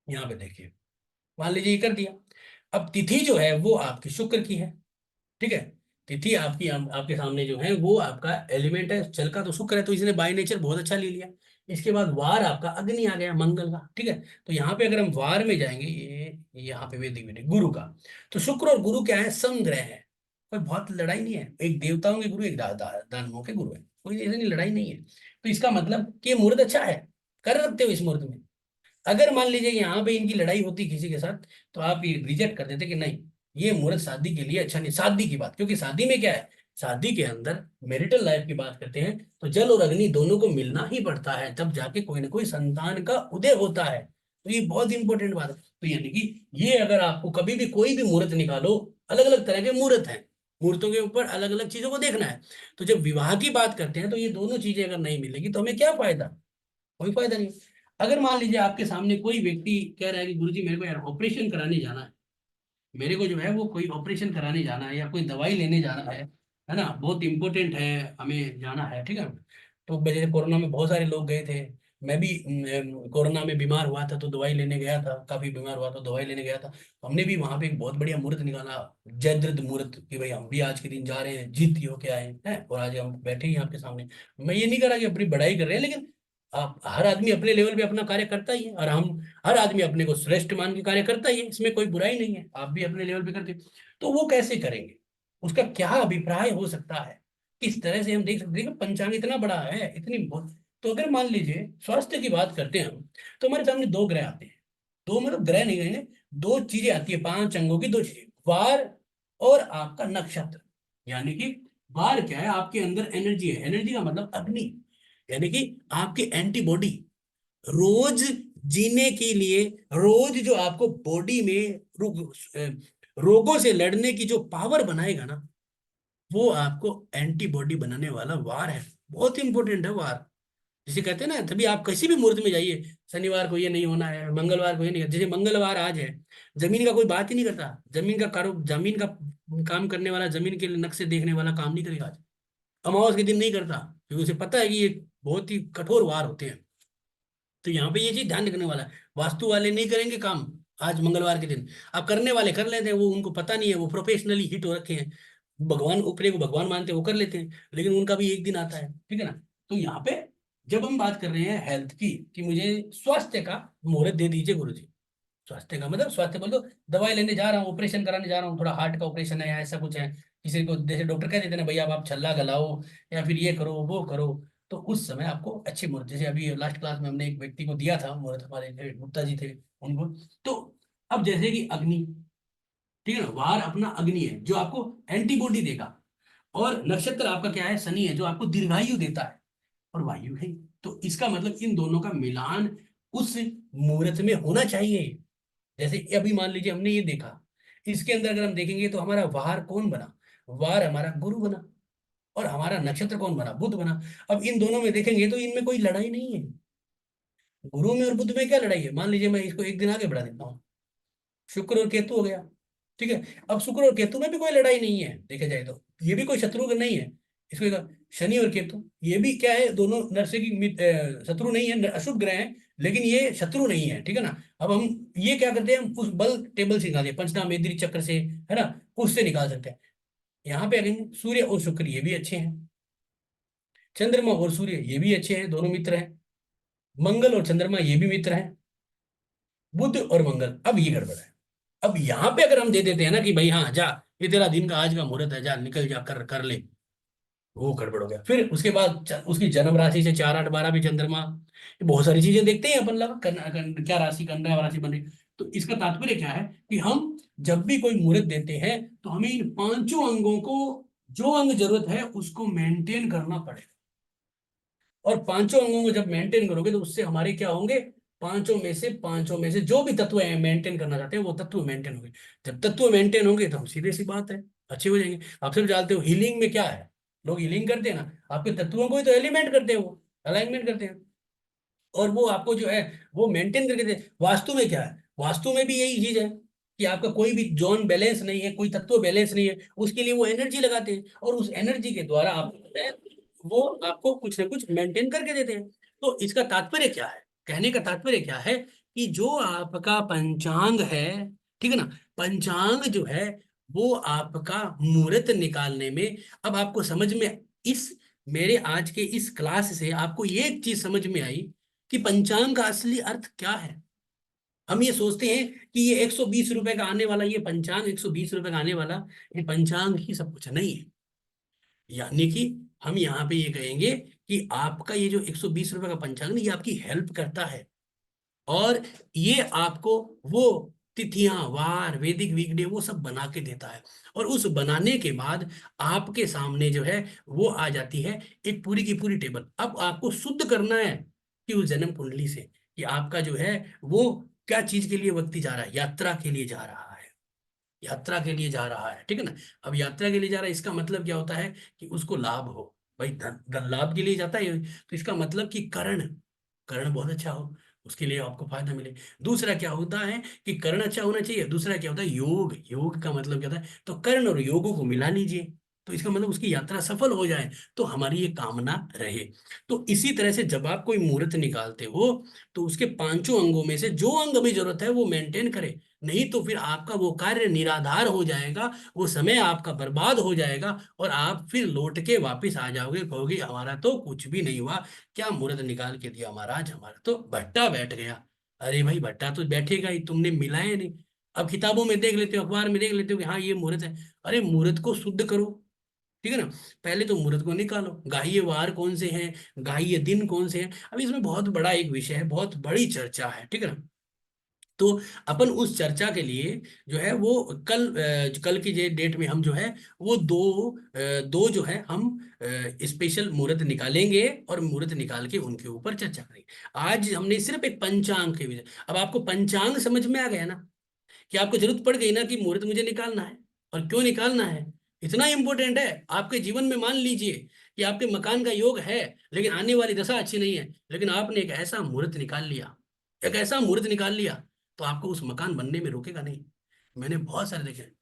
[SPEAKER 2] यहाँ पे देखिए, मान लीजिए ये कर दिया। अब तिथि जो है वो आपकी शुक्र की है, ठीक है। तिथि आपकी आपके सामने जो है वो आपका एलिमेंट है, चल का तो शुक्र है, तो इसने बाय नेचर बहुत अच्छा ले लिया। इसके बाद वार आपका अग्नि आ गया, मंगल का, ठीक है। तो यहाँ पे अगर हम वार में जाएंगे, ये यहाँ पे वैदिक में गुरु का, तो शुक्र और गुरु क्या है, समग्रह है। कोई बहुत लड़ाई नहीं है, एक देवताओं के गुरु, एक दानवों के गुरु है, कोई ऐसी लड़ाई नहीं है। तो इसका मतलब कि ये मुहूर्त अच्छा है, कर रखते हो इस मुहूर्त में। अगर मान लीजिए यहाँ पे इनकी लड़ाई होती किसी के साथ, तो आप ये रिजेक्ट कर देते कि नहीं, ये मुहूर्त शादी के लिए अच्छा नहीं। शादी की बात, क्योंकि शादी में क्या है, शादी के अंदर मैरिटल लाइफ की बात करते हैं, तो जल और अग्नि दोनों को मिलना ही पड़ता है, तब जाके कोई ना कोई संतान का उदय होता है। तो ये बहुत इंपॉर्टेंट बात है। तो यानी कि ये अगर आपको कभी भी कोई भी मुहूर्त निकालो, अलग अलग तरह के मुहूर्त हैं, मुहूर्तों के ऊपर अलग अलग चीजों को देखना है। तो जब विवाह की बात करते हैं, तो ये दोनों चीजें अगर नहीं मिलेगी तो हमें क्या फायदा, कोई फायदा नहीं। अगर मान लीजिए आपके सामने कोई व्यक्ति कह रहा है कि गुरुजी मेरे को यार ऑपरेशन कराने जाना है, मेरे को जो है वो कोई ऑपरेशन कराने जाना है या कोई दवाई लेने जाना है ना, बहुत इंपॉर्टेंट है, हमें जाना है, ठीक है। तो जैसे कोरोना में बहुत सारे लोग गए थे, मैं भी कोरोना में बीमार हुआ था तो दवाई लेने गया था, काफी बीमार हुआ तो दवाई लेने गया था। तो हमने भी वहां पे एक बहुत बढ़िया मुहूर्त निकाला, जयद्रथ मुहूर्त, कि भाई हम भी आज के दिन जा रहे हैं, जीत होके आए हैं, और आज हम बैठे ही हैं आपके सामने। मैं ये नहीं कर रहा कि अपनी बड़ाई कर रहे हैं, लेकिन आप हर आदमी अपने लेवल पे अपना कार्य करता ही है, और हम हर आदमी अपने को श्रेष्ठ मान के कार्य करता ही है, इसमें कोई बुराई नहीं है, आप भी अपने लेवल पे करते हो। तो वो कैसे करेंगे, उसका क्या अभिप्राय हो सकता है, किस तरह से हम देख सकते हैं कि पंचांग इतना बड़ा है, इतनी बहुत। तो अगर मान लीजिए स्वास्थ्य की बात करते हैं हम, तो हमारे सामने दो ग्रह आते हैं, दो मतलब ग्रह नहीं गए, दो चीजें आती है, 5 अंगों की दो चीजें, वार और आपका नक्षत्र। यानी कि वार क्या है, आपके अंदर एनर्जी है, एनर्जी का मतलब अग्नि, यानी कि आपकी एंटीबॉडी, रोज जीने के लिए, रोज जो आपको बॉडी में रोगों से लड़ने की जो पावर बनाएगा ना, वो आपको एंटीबॉडी बनाने वाला वार है। बहुत इंपॉर्टेंट है वार। जिसे कहते हैं ना, तभी आप किसी भी मुहूर्त में जाइए, शनिवार को ये नहीं होना है, मंगलवार को ये नहीं, जैसे मंगलवार आज है, जमीन का कोई बात ही नहीं करता, जमीन का जमीन का काम करने वाला, जमीन के नक्शे देखने वाला काम नहीं करेगा आज, अमावस के दिन नहीं करता, क्योंकि उसे पता है कि ये बहुत ही कठोर वार होते हैं। तो यहाँ पे ये चीज ध्यान रखने वाला है, वास्तु वाले नहीं करेंगे काम आज मंगलवार के दिन, अब करने वाले कर लेते हैं, वो उनको पता नहीं है, वो प्रोफेशनली हिट हो रखे हैं, भगवान ऊपरे को भगवान मानते हैं, वो कर लेते हैं, लेकिन उनका भी एक दिन आता है, ठीक है ना। तो यहाँ पे जब हम बात कर रहे हैं हेल्थ की, कि मुझे स्वास्थ्य का मुहूर्त दे दीजिए गुरुजी, स्वास्थ्य का मतलब स्वास्थ्य बोल दो, दवाई लेने जा रहा हूँ, ऑपरेशन कराने जा रहा हूँ, थोड़ा हार्ट का ऑपरेशन है या ऐसा कुछ है, किसी को जैसे डॉक्टर कह देते हैं ना, भैया आप छल्ला गलाओ या फिर ये करो वो करो, तो उस समय आपको अच्छे मुहूर्त, जैसे अभी लास्ट क्लास में हमने एक व्यक्ति को दिया था मुहूर्त, हमारे जो गुप्ता जी थे उनको। तो अब जैसे कि अग्नि, ठीक है ना, वार अपना अग्नि है जो आपको एंटीबॉडी देगा, और नक्षत्र आपका क्या है, शनि है, जो आपको दीर्घायु देता है, और वायु है। तो इसका मतलब इन दोनों का मिलान उस मुहूर्त में होना चाहिए। जैसे अभी मान लीजिए हमने ये देखा, इसके अंदर अगर हम देखेंगे तो हमारा वार कौन बना, वार हमारा गुरु बना, और हमारा नक्षत्र कौन बना, बुध बना। अब इन दोनों में देखेंगे तो इनमें कोई लड़ाई नहीं है, गुरु में और बुध में क्या लड़ाई है, मान लीजिए मैं इसको एक दिन आगे बढ़ा देता हूँ, शुक्र और केतु हो गया, ठीक है। अब शुक्र और केतु में भी कोई लड़ाई नहीं है, देखा जाए तो ये भी कोई शत्रु नहीं है, इसको शनि और केतु ये भी क्या है, दोनों नरसे की शत्रु नहीं है, अशुभ ग्रह है, लेकिन ये शत्रु नहीं है, ठीक है ना। अब हम ये क्या करते हैं, हम उस बल टेबल से निकालते हैं, पंचनाम मेदिनी चक्र से, है ना, उससे निकाल सकते हैं। यहाँ पे अगर सूर्य और शुक्र ये भी अच्छे हैं, चंद्रमा और सूर्य ये भी अच्छे हैं, दोनों मित्र हैं, मंगल और चंद्रमा ये भी मित्र हैं, बुध और मंगल, अब ये गड़बड़ है। अब यहाँ पे अगर हम दे देते हैं ना कि भाई हाँ जा, ये तेरा दिन का आज का मुहूर्त है, जा निकल जा, कर कर ले, वो गड़बड़ हो गया। फिर उसके बाद उसकी जन्म राशि से 4 8 12 भी चंद्रमा, ये बहुत सारी चीजें देखते हैं अपन लोग, क्या राशि कन्या राशि बन रही। तो इसका तात्पर्य क्या है कि हम जब भी कोई मुहूर्त देते हैं, तो हमें इन 5 अंगों को, जो अंग जरूरत है उसको मेंटेन करना पड़ेगा, और 5 अंगों को जब मेंटेन करोगे तो उससे हमारे क्या होंगे, पांचों में से जो भी तत्व है मेंटेन करना चाहते हैं वो तत्व मेंटेन होंगे। जब तत्व मेंटेन होंगे तो हम सीधे सी बात है, अच्छे हो जाएंगे। आप सब जानते हो हीलिंग में क्या है, लोग हीलिंग करते हैं ना, आपके तत्वों को ही तो एलिमेंट करते हैं, वो अलाइनमेंट करते हैं, और वो आपको जो है वो मेंटेन करके दे। वास्तु में क्या है, वास्तु में भी यही चीज है कि आपका कोई भी जोन बैलेंस नहीं है, कोई तत्व बैलेंस नहीं है, उसके लिए वो एनर्जी लगाते हैं, और उस एनर्जी के द्वारा आप जो है वो आपको कुछ ना कुछ मेंटेन करके देते हैं। तो इसका तात्पर्य क्या है, कहने का तात्पर्य क्या है, कि जो आपका पंचांग है, ठीक है ना, पंचांग जो है वो आपका मुहूर्त निकालने में, अब आपको समझ में, इस मेरे आज के इस क्लास से आपको ये एक चीज समझ में आई कि पंचांग का असली अर्थ क्या है। हम ये सोचते हैं कि ये 120 रुपए का आने वाला ये पंचांग, 120 रुपए का आने वाला ये पंचांग ही सब कुछ नहीं है। यानी कि हम यहाँ पे ये कहेंगे कि आपका ये जो 120 रुपए का पंचांग ना, ये आपकी हेल्प करता है, और ये आपको वो तिथियां, वार, वैदिक वीकडे वो सब बना के देता है। और उस बनाने के बाद आपके सामने जो है वो आ जाती है एक पूरी की पूरी टेबल। अब आपको शुद्ध करना है कि उस जन्म कुंडली से कि आपका जो है वो क्या चीज के लिए व्यक्ति जा रहा है, यात्रा के लिए जा रहा है, यात्रा के लिए जा रहा है, ठीक है ना। अब यात्रा के लिए जा रहा है, इसका मतलब क्या होता है कि उसको लाभ हो, भाई धन धन लाभ के लिए जाता है, तो इसका मतलब कि कर्ण, कर्ण बहुत अच्छा हो, उसके लिए आपको फायदा मिले। दूसरा क्या होता है कि कर्ण अच्छा होना चाहिए, दूसरा क्या होता है योग, योग का मतलब क्या होता है, तो कर्ण और योगों को मिला लीजिए, तो इसका मतलब उसकी यात्रा सफल हो जाए, तो हमारी ये कामना रहे। तो इसी तरह से जब आप कोई मुहूर्त निकालते हो, तो उसके पांचों अंगों में से जो अंग अभी जरूरत है वो मेंटेन करें, नहीं तो फिर आपका वो कार्य निराधार हो जाएगा, वो समय आपका बर्बाद हो जाएगा, और आप फिर लौट के वापस आ जाओगे, कहोगे हमारा तो कुछ भी नहीं हुआ, क्या मुहूर्त निकाल के दिया महाराज, हमारा तो भट्टा बैठ गया। अरे भाई भट्टा तो बैठेगा ही, तुमने मिलाया नहीं। अब किताबों में देख लेते हो, अखबार में देख लेते हो कि हाँ ये मुहूर्त है, अरे मुहूर्त को शुद्ध करो, ठीक है ना। पहले तो मुहूर्त को निकालो, गाह्य वार कौन से हैं, गाह्य दिन कौन से हैं, अब इसमें बहुत बड़ा एक विषय है, बहुत बड़ी चर्चा है, ठीक है ना। तो अपन उस चर्चा के लिए जो है वो कल कल की जे डेट में हम जो है वो दो जो है हम स्पेशल मुहूर्त निकालेंगे, और मुहूर्त निकाल के उनके ऊपर चर्चा करेंगे। आज हमने सिर्फ एक पंचांग के विषय, अब आपको पंचांग समझ में आ गया ना, कि आपको जरूरत पड़ गई ना कि मुहूर्त मुझे निकालना है, और क्यों निकालना है, इतना इंपॉर्टेंट है आपके जीवन में। मान लीजिए कि आपके मकान का योग है, लेकिन आने वाली दशा अच्छी नहीं है, लेकिन आपने एक ऐसा मुहूर्त निकाल लिया, एक ऐसा मुहूर्त निकाल लिया, तो आपको उस मकान बनने में रोकेगा नहीं। मैंने बहुत सारे देखे हैं,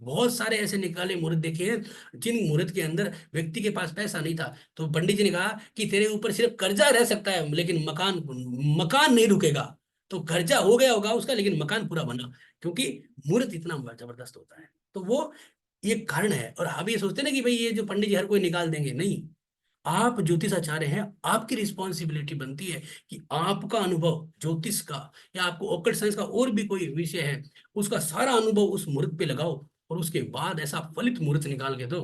[SPEAKER 2] बहुत सारे ऐसे निकाले मुहूर्त देखे हैं, जिन मुहूर्त के अंदर व्यक्ति के पास पैसा नहीं था, तो पंडित जी ने कहा कि तेरे ऊपर सिर्फ कर्जा रह सकता है, लेकिन मकान मकान नहीं रुकेगा। तो कर्जा हो गया होगा उसका, लेकिन मकान पूरा बना, क्योंकि मुहूर्त इतना जबरदस्त होता है। तो वो ये कारण है। और हम ये सोचते हैं ना कि भाई ये जो पंडित जी हर कोई निकाल देंगे, नहीं, आप ज्योतिषाचार्य हैं, आपकी रिस्पॉन्सिबिलिटी बनती है कि आपका अनुभव ज्योतिष का, या आपको ऑकल्ट साइंस का और भी कोई विषय है, उसका सारा अनुभव उस मुहूर्त पे लगाओ, और उसके बाद ऐसा फलित मुहूर्त निकाल के दो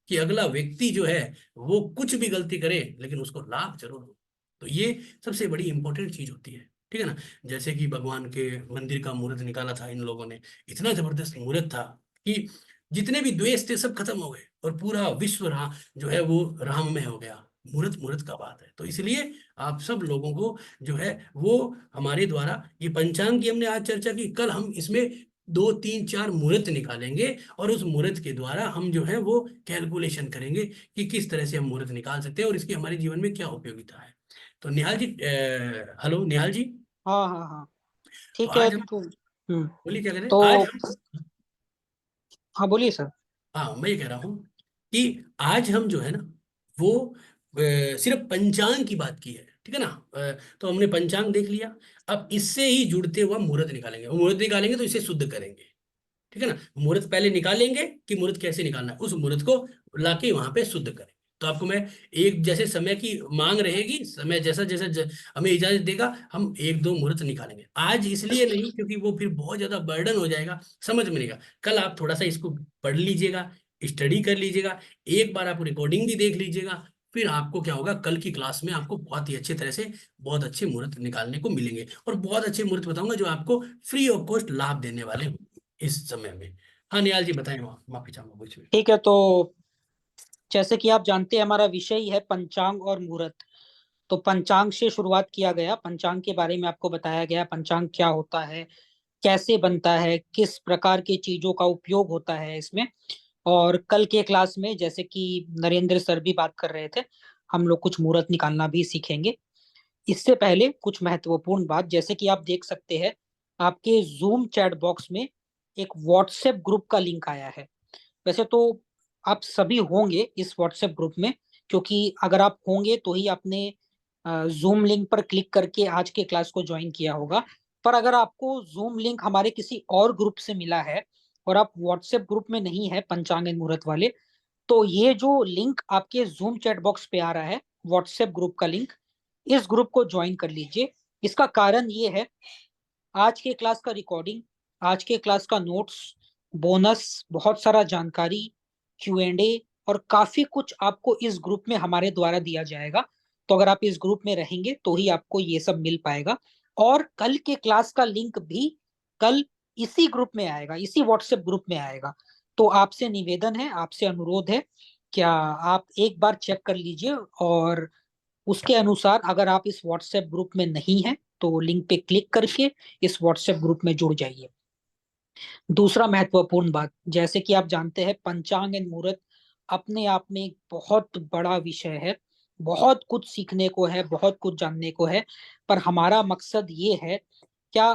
[SPEAKER 2] कि अगला व्यक्ति जो है वो कुछ भी गलती करे लेकिन उसको लाभ जरूर हो। तो ये सबसे बड़ी इंपॉर्टेंट चीज होती है, ठीक है ना। जैसे कि भगवान के मंदिर का मुहूर्त निकाला था इन लोगों ने, इतना जबरदस्त मुहूर्त था कि जितने भी द्वेष थे सब खत्म हो गए, और पूरा विश्व जो है वो राममय हो गया। मुहूर्त मुहूर्त का बात है, तो इसलिए आप सब लोगों को जो है वो हमारे द्वारा ये पंचांग की हमने आज चर्चा की, कल हम इसमें 2 3 4 मुहूर्त निकालेंगे, और उस मुहूर्त के द्वारा हम जो है वो कैलकुलेशन करेंगे कि किस तरह से हम मुहूर्त निकाल सकते हैं और इसकी हमारे जीवन में क्या उपयोगिता है। तो निहाल जी, हेलो निहाल जी।
[SPEAKER 1] हाँ हाँ हाँ,
[SPEAKER 2] तो
[SPEAKER 1] ठीक है
[SPEAKER 2] आज हम,
[SPEAKER 1] तो।
[SPEAKER 2] बोलिए क्या कह रहे हैं आज
[SPEAKER 1] तो
[SPEAKER 2] हम।
[SPEAKER 1] हाँ, बोलिए सर।
[SPEAKER 2] हाँ मैं ये कह रहा हूँ कि आज हम जो है ना वो सिर्फ पंचांग की बात की है, ठीक है ना। तो हमने पंचांग देख लिया, अब इससे ही जुड़ते हुआ मुहूर्त निकालेंगे, और मुहूर्त निकालेंगे तो इसे शुद्ध करेंगे, ठीक है ना। मुहूर्त पहले निकालेंगे कि मुहूर्त कैसे निकालना है, उस मुहूर्त को लाके वहां पे शुद्ध करें। तो आपको मैं एक जैसे समय की मांग रहेगी, समय जैसा जैसा हमें इजाजत देगा, हम 1 2 मुहूर्त निकालेंगे। आज इसलिए नहीं क्योंकि वो फिर बहुत ज्यादा बर्डन हो जाएगा, समझ में नहीं आएगा। कल आप थोड़ा सा इसको पढ़ लीजिएगा, स्टडी कर लीजिएगा, एक बार आप रिकॉर्डिंग भी देख लीजिएगा, फिर आपको क्या होगा, कल की क्लास में आपको बहुत ही अच्छे तरह से बहुत अच्छे मुहूर्त निकालने को मिलेंगे, और बहुत अच्छे मुहूर्त बताऊंगा जो आपको फ्री ऑफ कॉस्ट लाभ देने वाले हैं इस समय में। हाँ निहाल जी बताएं, माफी चाहूंगा बीच में।
[SPEAKER 1] ठीक है तो जैसे कि आप जानते हैं हमारा विषय ही है पंचांग और मुहूर्त। तो पंचांग से शुरुआत किया गया, पंचांग के बारे में आपको बताया गया पंचांग क्या होता है, कैसे बनता है, किस प्रकार की चीजों का उपयोग होता है इसमें। और कल के क्लास में जैसे कि नरेंद्र सर भी बात कर रहे थे, हम लोग कुछ मुहूर्त निकालना भी सीखेंगे। इससे पहले कुछ महत्वपूर्ण बात, जैसे कि आप देख सकते हैं आपके जूम चैट बॉक्स में एक व्हाट्सएप ग्रुप का लिंक आया है। वैसे तो आप सभी होंगे इस व्हाट्सएप ग्रुप में, क्योंकि अगर आप होंगे तो ही आपने जूम लिंक पर क्लिक करके आज के क्लास को ज्वाइन किया होगा। पर अगर आपको जूम लिंक हमारे किसी और ग्रुप से मिला है और आप व्हाट्सएप ग्रुप में नहीं है पंचांग एंड मुहूर्त वाले, तो ये जो लिंक आपके जूम चैट बॉक्स पे आ रहा है, व्हाट्सएप ग्रुप का लिंक, इस ग्रुप को ज्वाइन कर लीजिए। इसका कारण ये है, आज के क्लास का रिकॉर्डिंग, आज के क्लास का नोट्स, बोनस, बहुत सारा जानकारी, Q&A और काफी कुछ आपको इस ग्रुप में हमारे द्वारा दिया जाएगा। तो अगर आप इस ग्रुप में रहेंगे तो ही आपको ये सब मिल पाएगा। और कल के क्लास का लिंक भी कल इसी ग्रुप में आएगा, इसी व्हाट्सएप ग्रुप में आएगा। तो आपसे निवेदन है, आपसे अनुरोध है, क्या आप एक बार चेक कर लीजिए और उसके अनुसार अगर आप इस व्हाट्सएप ग्रुप में नहीं हैं तो लिंक पे क्लिक करके इस व्हाट्सएप ग्रुप में जुड़ जाइए। दूसरा महत्वपूर्ण बात, जैसे कि आप जानते हैं पंचांग एंड मुहूर्त अपने आप में एक बहुत बड़ा विषय है, बहुत कुछ सीखने को है, बहुत कुछ जानने को है। पर हमारा मकसद ये है, क्या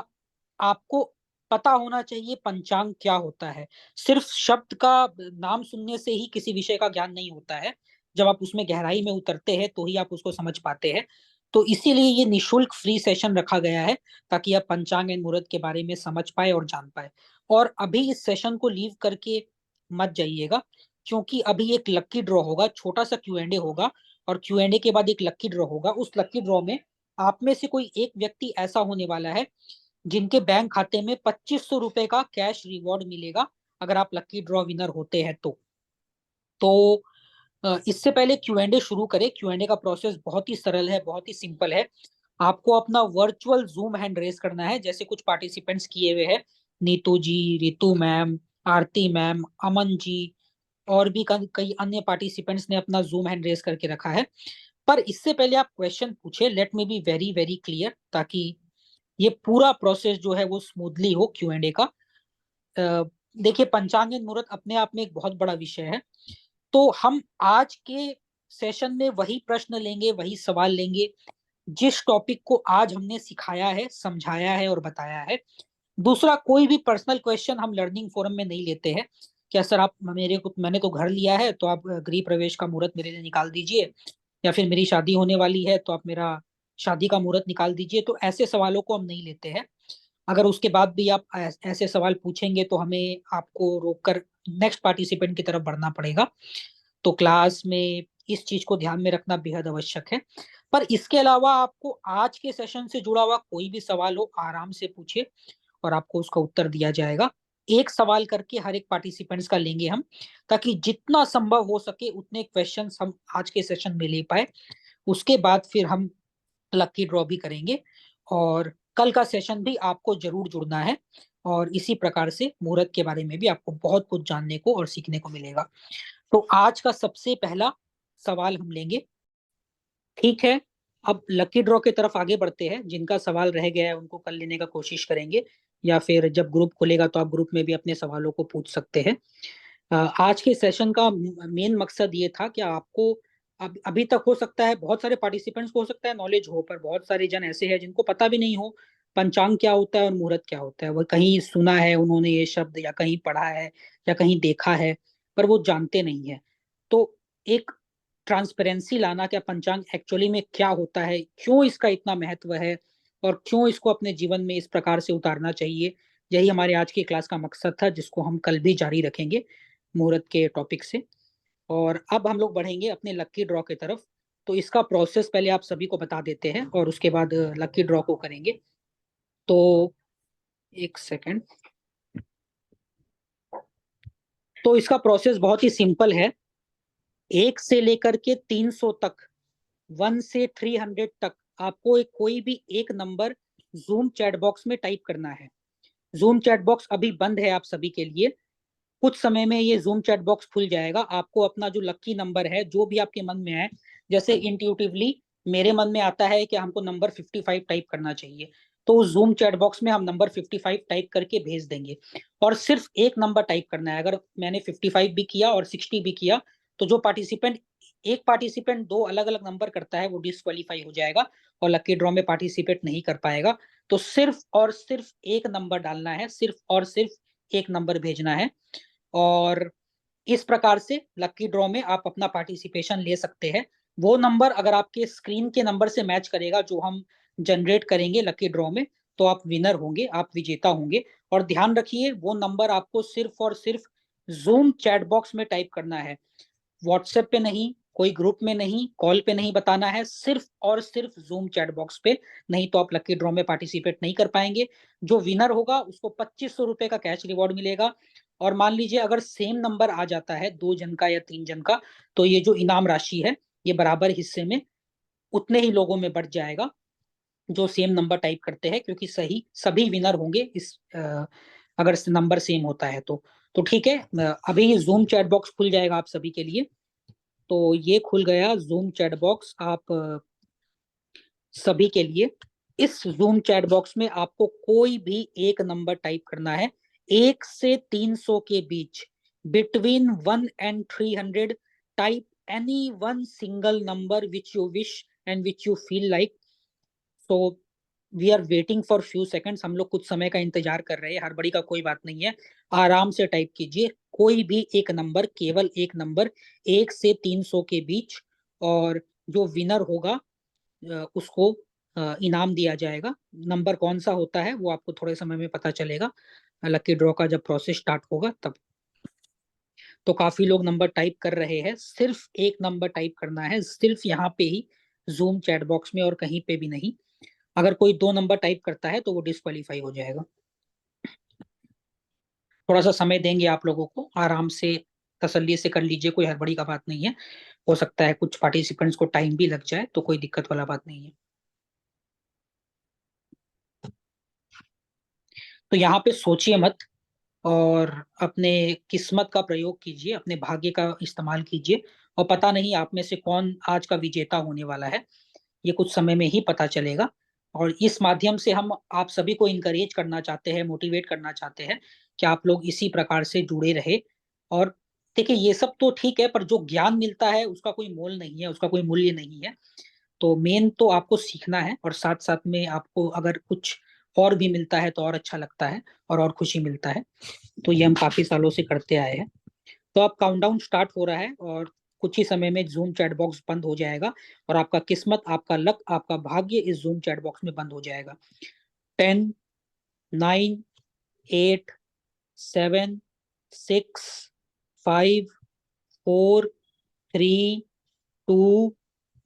[SPEAKER 1] आपको पता होना चाहिए पंचांग क्या होता है। सिर्फ शब्द का नाम सुनने से ही किसी विषय का ज्ञान नहीं होता है, जब आप उसमें गहराई में उतरते हैं तो ही आप उसको समझ पाते हैं। तो इसीलिए ये निशुल्क फ्री सेशन रखा गया है, ताकि आप पंचांग एंड मुहूर्त के बारे में समझ पाए और जान पाए। और अभी इस सेशन को लीव करके मत जाइएगा, क्योंकि अभी एक लक्की ड्रॉ होगा, छोटा सा Q&A होगा, और Q&A के बाद एक लक्की ड्रॉ होगा। उस लक्की ड्रॉ में आप में से कोई एक व्यक्ति ऐसा होने वाला है जिनके बैंक खाते में 2500 रुपए का कैश रिवॉर्ड मिलेगा, अगर आप लक्की ड्रॉ विनर होते हैं तो इससे पहले Q&A शुरू करें। Q&A का प्रोसेस बहुत ही सरल है, बहुत ही सिंपल है। आपको अपना वर्चुअल जूम हैंड रेस करना है, जैसे कुछ पार्टिसिपेंट्स किए हुए हैं, नीतू जी, रितु मैम, आरती मैम, अमन जी, और भी कई अन्य पार्टिसिपेंट्स ने अपना जूम हैंड रेस करके रखा है। पर इससे पहले आप क्वेश्चन पूछे, let me be very very clear, ताकि ये पूरा प्रोसेस जो है वो स्मूथली हो Q&A का। देखिए, पंचांग एंड मुहूर्त अपने आप में एक बहुत बड़ा विषय है। तो हम आज के सेशन में वही प्रश्न लेंगे, वही सवाल लेंगे जिस टॉपिक को आज हमने सिखाया है, समझाया है और बताया है। दूसरा, कोई भी पर्सनल क्वेश्चन हम लर्निंग फोरम में नहीं लेते हैं। क्या सर आप मैंने तो घर लिया है तो आप गृह प्रवेश का मुहूर्त मेरे लिए निकाल दीजिए, या फिर मेरी शादी होने वाली है तो आप मेरा शादी का मुहूर्त निकाल दीजिए। तो ऐसे सवालों को हम नहीं लेते हैं। अगर उसके बाद भी आप ऐसे सवाल पूछेंगे तो हमें आपको रोककर नेक्स्ट पार्टिसिपेंट की तरफ बढ़ना पड़ेगा। तो क्लास में इस चीज को ध्यान में रखना बेहद आवश्यक है। पर इसके अलावा आपको आज के सेशन से जुड़ा हुआ कोई भी सवाल हो, आराम से पूछिए और आपको उसका उत्तर दिया जाएगा। एक सवाल करके हर एक पार्टिसिपेंट्स का लेंगे हम, ताकि जितना संभव हो सके उतने क्वेश्चंस हम आज के सेशन में ले पाए। उसके बाद फिर हम लकी ड्रॉ भी करेंगे। और कल का सेशन भी आपको जरूर जुड़ना है, और इसी प्रकार से मुहूर्त के बारे में भी आपको बहुत कुछ जानने को और सीखने को मिलेगा। तो आज का सबसे पहला सवाल हम लेंगे। ठीक है, अब लकी ड्रॉ की तरफ आगे बढ़ते हैं। जिनका सवाल रह गया है उनको कल लेने का कोशिश करेंगे, या फिर जब ग्रुप खुलेगा तो आप ग्रुप में भी अपने सवालों को पूछ सकते हैं। आज के सेशन का मेन मकसद ये था कि आपको, अब अभी तक हो सकता है बहुत सारे पार्टिसिपेंट्स को हो सकता है नॉलेज हो, पर बहुत सारे जन ऐसे हैं जिनको पता भी नहीं हो पंचांग क्या होता है और मुहूर्त क्या होता है। वो कहीं सुना है उन्होंने ये शब्द, या कहीं पढ़ा है, या कहीं देखा है, पर वो जानते नहीं है। तो एक ट्रांसपेरेंसी लाना, क्या पंचांग एक्चुअली में क्या होता है, क्यों इसका इतना महत्व है, और क्यों इसको अपने जीवन में इस प्रकार से उतारना चाहिए, यही हमारे आज की क्लास का मकसद था, जिसको हम कल भी जारी रखेंगे मुहूर्त के टॉपिक से। और अब हम लोग बढ़ेंगे अपने लकी ड्रॉ की तरफ। तो इसका प्रोसेस पहले आप सभी को बता देते हैं और उसके बाद लकी ड्रॉ को करेंगे। तो एक सेकेंड। तो इसका प्रोसेस बहुत ही सिंपल है। 1 से लेकर के 300 तक, 1 से 300 तक आपको कोई भी एक नंबर जूम चैट बॉक्स में टाइप करना है। जूम चैट बॉक्स अभी बंद है आप सभी के लिए। कुछ समय में ये जूम चैट बॉक्स खुल जाएगा। आपको अपना जो लकी नंबर है, जो भी आपके मन में है, जैसे इंट्यूटिवली मेरे मन में आता है कि हमको नंबर 55 टाइप करना चाहिए, तो उस जूम चैट बॉक्स में हम नंबर 55 टाइप करके भेज देंगे, और सिर्फ एक नंबर टाइप करना है। अगर मैंने 55 भी किया और 60 भी किया, तो जो पार्टिसिपेंट दो अलग अलग नंबर करता है वो डिस्क्वालीफाई हो जाएगा और लकी ड्रॉ में पार्टिसिपेट नहीं कर पाएगा। तो सिर्फ और सिर्फ एक नंबर डालना है, सिर्फ और सिर्फ एक नंबर भेजना है। और इस प्रकार से लकी ड्रॉ में आप अपना पार्टिसिपेशन ले सकते हैं। वो नंबर अगर आपके स्क्रीन के नंबर से मैच करेगा जो हम जनरेट करेंगे लकी ड्रॉ में, तो आप विनर होंगे, आप विजेता होंगे। और ध्यान रखिए, वो नंबर आपको सिर्फ और सिर्फ जूम चैट बॉक्स में टाइप करना है, व्हाट्सएप पे नहीं, कोई ग्रुप में नहीं, कॉल पे नहीं बताना है, सिर्फ और सिर्फ जूम चैट बॉक्स पे। नहीं तो आप लकी ड्रॉ में पार्टिसिपेट नहीं कर पाएंगे। जो विनर होगा उसको 2500 रुपए का कैश रिवॉर्ड मिलेगा। और मान लीजिए अगर सेम नंबर आ जाता है 2 जन का या 3 जन का, तो ये जो इनाम राशि है ये बराबर हिस्से में उतने ही लोगों में बढ़ जाएगा जो सेम नंबर टाइप करते हैं, क्योंकि सही सभी विनर होंगे इस अगर नंबर सेम होता है तो ठीक है। अभी जूम चैट बॉक्स खुल जाएगा आप सभी के लिए। तो ये खुल गया जूम चैट बॉक्स आप सभी के लिए। इस जूम चैट बॉक्स में आपको कोई भी एक नंबर टाइप करना है, 1 से 300 के बीच, between 1 and 300। Type any one single number which you wish and which you feel like. So we are waiting for few seconds, हम लोग कुछ समय का इंतजार कर रहे हैं। हड़बड़ी का कोई बात नहीं है, आराम से टाइप कीजिए कोई भी एक नंबर, केवल एक नंबर, 1 से 300 के बीच। और जो विनर होगा उसको इनाम दिया जाएगा। नंबर कौन सा होता है वो आपको थोड़े समय में पता चलेगा, लकी ड्रॉ का जब प्रोसेस स्टार्ट होगा तब। तो काफी लोग नंबर टाइप कर रहे हैं, सिर्फ एक नंबर टाइप करना है, सिर्फ यहाँ पे ही जूम चैट बॉक्स में और कहीं पे भी नहीं। अगर कोई 2 नंबर टाइप करता है तो वो डिस्क्वालीफाई हो जाएगा। थोड़ा सा समय देंगे आप लोगों को, आराम से तसल्ली से कर लीजिए, कोई हड़बड़ी का बात नहीं है। हो सकता है कुछ पार्टिसिपेंट्स को टाइम भी लग जाए, तो कोई दिक्कत वाला बात नहीं है। तो यहाँ पे सोचिए मत और अपने किस्मत का प्रयोग कीजिए, अपने भाग्य का इस्तेमाल कीजिए। और पता नहीं आप में से कौन आज का विजेता होने वाला है, ये कुछ समय में ही पता चलेगा। और इस माध्यम से हम आप सभी को इनकरेज करना चाहते हैं, मोटिवेट करना चाहते हैं कि आप लोग इसी प्रकार से जुड़े रहे। और देखिए, ये सब तो ठीक है, पर जो ज्ञान मिलता है उसका कोई मोल नहीं है, उसका कोई मूल्य नहीं है। तो मेन तो आपको सीखना है, और साथ साथ में आपको अगर कुछ और भी मिलता है तो और अच्छा लगता है और खुशी मिलता है। तो ये हम काफी सालों से करते आए हैं। तो अब काउंटडाउन स्टार्ट हो रहा है और कुछ ही समय में जूम चैट बॉक्स बंद हो जाएगा, और आपका किस्मत, आपका लक, आपका भाग्य इस जूम चैट बॉक्स में बंद हो जाएगा। 10, 9, 8, 7, 6, 5, 4, 3, 2,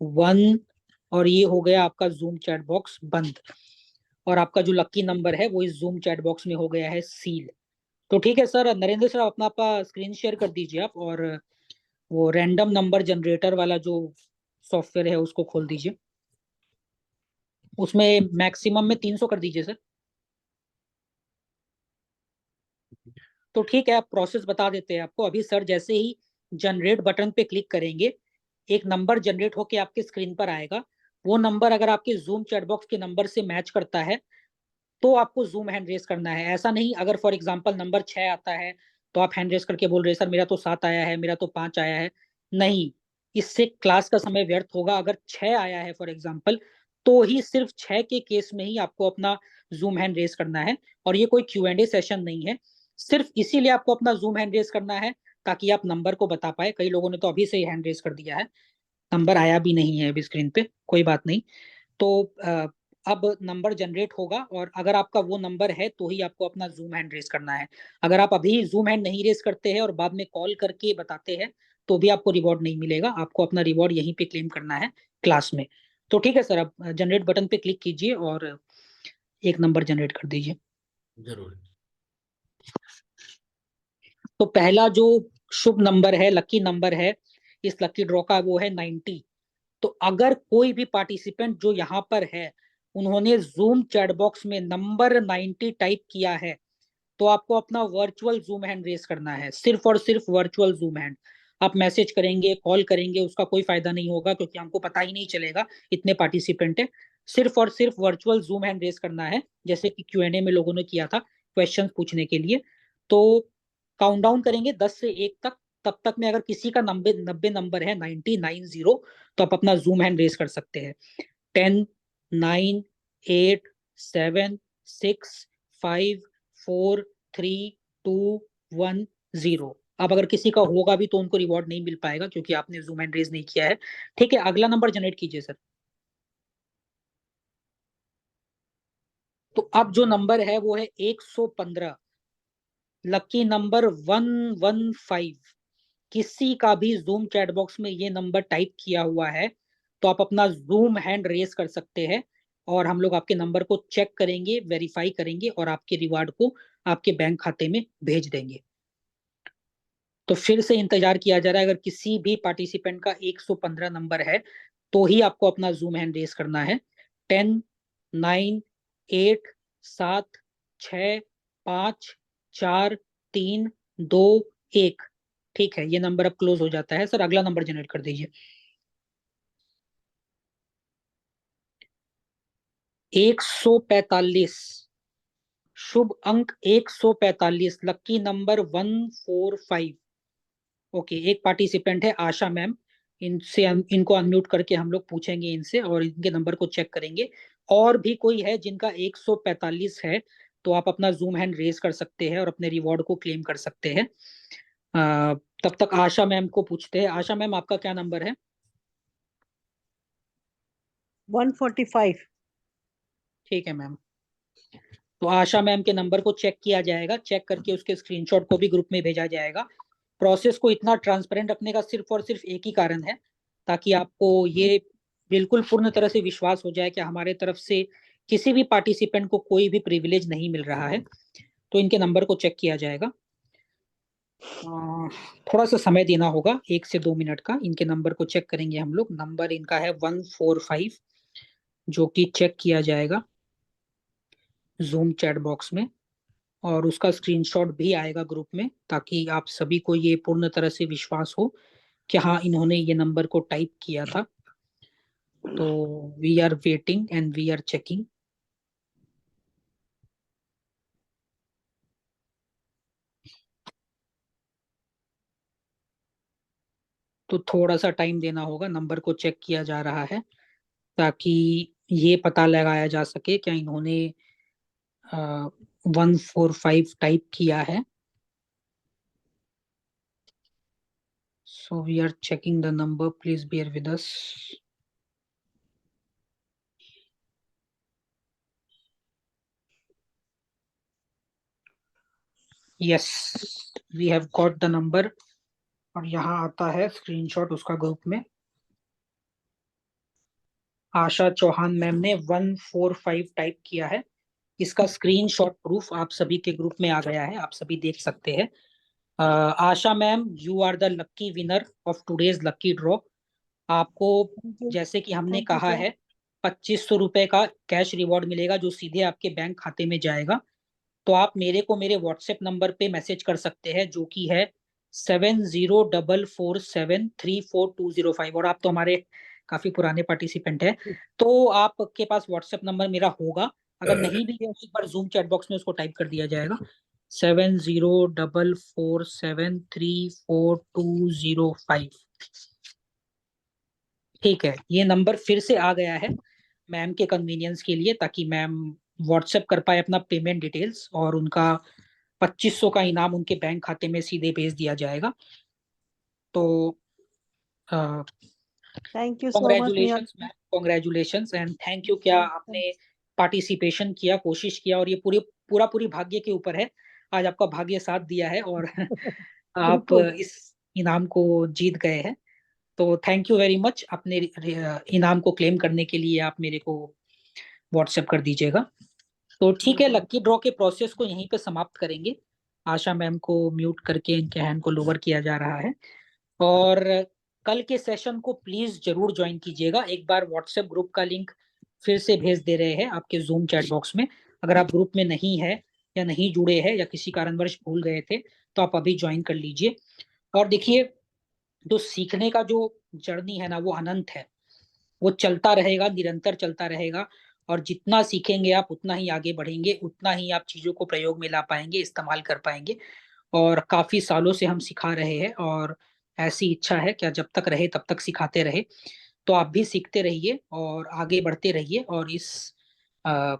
[SPEAKER 1] 1। और ये हो गया आपका जूम चैट बॉक्स बंद। और आपका जो लकी नंबर है वो इस जूम चैट बॉक्स में हो गया है सील। तो ठीक है सर, नरेंद्र सर अपना आपका स्क्रीन शेयर कर दीजिए आप, और वो रैंडम नंबर जनरेटर वाला जो सॉफ्टवेयर है उसको खोल दीजिए। उसमें मैक्सिमम में 300 कर दीजिए सर। तो ठीक है, आप प्रोसेस बता देते हैं आपको। अभी सर जैसे ही जनरेट बटन पे क्लिक करेंगे, एक नंबर जनरेट होके आपके स्क्रीन पर आएगा। वो नंबर अगर आपके जूम चैट बॉक्स के नंबर से मैच करता है तो आपको जूम हैंड रेस करना है। ऐसा नहीं, अगर फॉर एग्जांपल नंबर 6 आता है तो आप हैंड रेस करके बोल रहे हैं सर मेरा तो 7 आया है, मेरा तो 5 आया है। नहीं, इससे क्लास का समय व्यर्थ होगा। अगर 6 आया है फॉर एग्जांपल, तो ही सिर्फ 6 के केस में ही आपको अपना जूम हैंड रेस करना है। और ये कोई Q&A सेशन नहीं है, सिर्फ इसीलिए आपको अपना जूम हैंड रेस करना है ताकि आप नंबर को बता पाए। कई लोगों ने तो अभी से ही हैंड रेस कर दिया है, नंबर आया भी नहीं है अभी स्क्रीन पे, कोई बात नहीं। तो अब नंबर जनरेट होगा, और अगर आपका वो नंबर है तो ही आपको अपना जूम हैंड रेस करना है। अगर आप अभी जूम हैंड नहीं रेस करते हैं और बाद में कॉल करके बताते हैं, तो भी आपको रिवॉर्ड नहीं मिलेगा। आपको अपना रिवॉर्ड यहीं पे क्लेम करना है क्लास में। तो ठीक है सर, आप जनरेट बटन पे क्लिक कीजिए और एक नंबर जनरेट कर दीजिए।
[SPEAKER 2] जरूर।
[SPEAKER 1] तो पहला जो शुभ नंबर है, लकी नंबर है इस लकी ड्रॉ का, वो है 90। तो अगर कोई भी पार्टिसिपेंट जो यहाँ पर है उन्होंने जूम चैट बॉक्स में नंबर 90 टाइप किया है, तो आपको अपना वर्चुअल जूम हैंड रेस करना है, सिर्फ और सिर्फ वर्चुअल जूम हैंड। आप मैसेज करेंगे, कॉल करेंगे, उसका कोई फायदा नहीं होगा, क्योंकि हमको पता ही नहीं चलेगा इतने पार्टिसिपेंट है। सिर्फ और सिर्फ वर्चुअल जूम हैंड रेस करना है, जैसे कि Q&A में लोगों ने किया था क्वेश्चन पूछने के लिए। तो काउंटडाउन करेंगे 10 से 1 तक, तब तक में अगर किसी का 90 नंबर है 90 तो आप अपना जूम हैंड रेस कर सकते हैं। 10, 9, 8, 7, 6, 5, 4, 3, 2, 1, 0। अब अगर किसी का होगा भी तो उनको रिवॉर्ड नहीं मिल पाएगा क्योंकि आपने जूम हैंड रेस नहीं किया है। ठीक है, अगला नंबर जनरेट कीजिए सर। तो अब जो नंबर है वो है 115, लकी नंबर 115। किसी का भी जूम चैट बॉक्स में ये नंबर टाइप किया हुआ है तो आप अपना जूम हैंड रेस कर सकते हैं, और हम लोग आपके नंबर को चेक करेंगे, वेरीफाई करेंगे और आपके रिवार्ड को आपके बैंक खाते में भेज देंगे। तो फिर से इंतजार किया जा रहा है, अगर किसी भी पार्टिसिपेंट का 115 नंबर है तो ही आपको अपना जूम हैंड रेस करना है। 10, 9, 8, 7, 6, 5, 4, 3, 2, 1। ठीक है, ये नंबर अब क्लोज हो जाता है। सर अगला नंबर जनरेट कर दीजिए। 145, शुभ अंक 145, लकी नंबर 145। ओके, एक पार्टिसिपेंट है आशा मैम, इनसे इनको अनम्यूट करके हम लोग पूछेंगे इनसे और इनके नंबर को चेक करेंगे। और भी कोई है जिनका 145 है तो आप अपना जूम हैंड रेज कर सकते हैं और अपने रिवॉर्ड को क्लेम कर सकते हैं। तब तक आशा मैम को पूछते हैं। आशा मैम, आपका क्या नंबर है?
[SPEAKER 3] 145।
[SPEAKER 1] ठीक है मैम, तो आशा मैम के नंबर को चेक किया जाएगा, चेक करके उसके स्क्रीनशॉट को भी ग्रुप में भेजा जाएगा। प्रोसेस को इतना ट्रांसपेरेंट रखने का सिर्फ और सिर्फ एक ही कारण है, ताकि आपको ये बिल्कुल पूर्ण तरह से विश्वास हो जाए कि हमारे तरफ से किसी भी पार्टिसिपेंट को कोई भी प्रिविलेज नहीं मिल रहा है। तो इनके नंबर को चेक किया जाएगा। थोड़ा सा समय देना होगा, 1 से 2 मिनट का। इनके नंबर को चेक करेंगे हम लोग। नंबर इनका है 145, जो कि चेक किया जाएगा जूम चैट बॉक्स में, और उसका स्क्रीनशॉट भी आएगा ग्रुप में, ताकि आप सभी को ये पूर्ण तरह से विश्वास हो कि हाँ, इन्होंने ये नंबर को टाइप किया था। तो we are waiting and we are checking. तो थोड़ा सा टाइम देना होगा, नंबर को चेक किया जा रहा है ताकि ये पता लगाया जा सके क्या इन्होंने 145 टाइप किया है। So we are checking the number, please bear with us. Yes, we have got the number, और यहाँ आता है स्क्रीनशॉट उसका ग्रुप में। आशा चौहान मैम ने 145 टाइप किया है। इसका स्क्रीनशॉट प्रूफ आप सभी के ग्रुप में आ गया है, आप सभी देख सकते हैं। Asha ma'am, you are the lucky winner of today's lucky draw. आपको, जैसे कि हमने कहा है, 2500 रुपए का कैश रिवॉर्ड मिलेगा जो सीधे आपके बैंक खाते में जाएगा। तो आप मेरे को मेरे व्हाट्सएप नंबर पे मैसेज कर सकते हैं, जो कि है 7044734205। और आप तो हमारे काफी पुराने पार्टिसिपेंट हैं, तो आपके पास व्हाट्सएप नंबर मेरा होगा। अगर नहीं भी है, एक बार जूम चैट बॉक्स में उसको टाइप कर दिया जाएगा, 7044734205। ठीक है, ये नंबर फिर से आ गया है मैम के कन्वीनियंस के लिए, ताकि मैम व्हाट्सएप कर पाए अपना पेमेंट डिटेल्स, और उनका 2500 का इनाम उनके बैंक खाते में सीधे भेज दिया जाएगा। तो
[SPEAKER 3] थैंक यू सो मच मिया।
[SPEAKER 1] Congratulations ma'am, congratulations and thank you. क्या आपने पार्टिसिपेशन किया, कोशिश किया, और ये पूरी भाग्य के ऊपर है। आज आपका भाग्य साथ दिया है और आप
[SPEAKER 3] बिल्कुल।
[SPEAKER 1] इस इनाम को जीत गए हैं। तो थैंक यू वेरी मच। अपने इनाम को क्लेम करने के लिए आप मेरे को व्हाट्सएप कर दीजिएगा। तो ठीक है, लकी ड्रॉ के प्रोसेस को यहीं पे समाप्त करेंगे। आशा मैम को म्यूट करके इनके हैंड को लोअर किया जा रहा है। और कल के सेशन को प्लीज जरूर ज्वाइन कीजिएगा। एक बार व्हाट्सएप ग्रुप का लिंक फिर से भेज दे रहे हैं आपके जूम चैट बॉक्स में। अगर आप ग्रुप में नहीं है या नहीं जुड़े हैं या किसी कारणवश भूल गए थे तो आप अभी ज्वाइन कर लीजिए। और देखिए, जो सीखने का जो जर्नी है ना, वो अनंत है। वो चलता रहेगा, निरंतर चलता रहेगा, और जितना सीखेंगे आप उतना ही आगे बढ़ेंगे, उतना ही आप चीजों को प्रयोग में ला पाएंगे, इस्तेमाल कर पाएंगे। और काफी सालों से हम सिखा रहे हैं, और ऐसी इच्छा है क्या जब तक रहे तब तक सिखाते रहे। तो आप भी सीखते रहिए और आगे बढ़ते रहिए, और इस अ,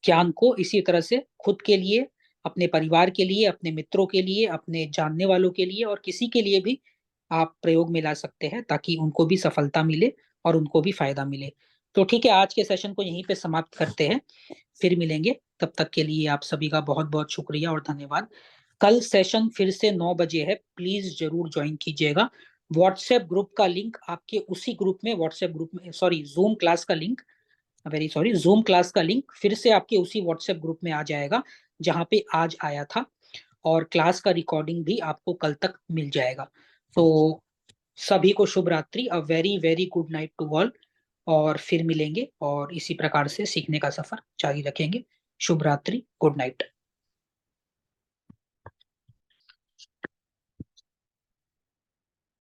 [SPEAKER 1] ज्ञान को इसी तरह से खुद के लिए, अपने परिवार के लिए, अपने मित्रों के लिए, अपने जानने वालों के लिए, और किसी के लिए भी आप प्रयोग में ला सकते हैं, ताकि उनको भी सफलता मिले और उनको भी फायदा मिले। तो ठीक है, आज के सेशन को यहीं पे समाप्त करते हैं, फिर मिलेंगे। तब तक के लिए आप सभी का बहुत बहुत शुक्रिया और धन्यवाद। कल सेशन फिर से 9 बजे है, प्लीज जरूर ज्वाइन कीजिएगा। व्हाट्सएप ग्रुप का लिंक आपके उसी ग्रुप में, व्हाट्सएप ग्रुप में, सॉरी जूम क्लास का link, very sorry, zoom class का लिंक फिर से आपके उसी व्हाट्सएप ग्रुप में आ जाएगा जहां पे आज आया था, और क्लास का रिकॉर्डिंग भी आपको कल तक मिल जाएगा। तो सभी को शुभ रात्रि, a very very good night to all, और फिर मिलेंगे और इसी प्रकार से सीखने का सफर जारी रखेंगे। शुभ रात्रि, गुड नाइट।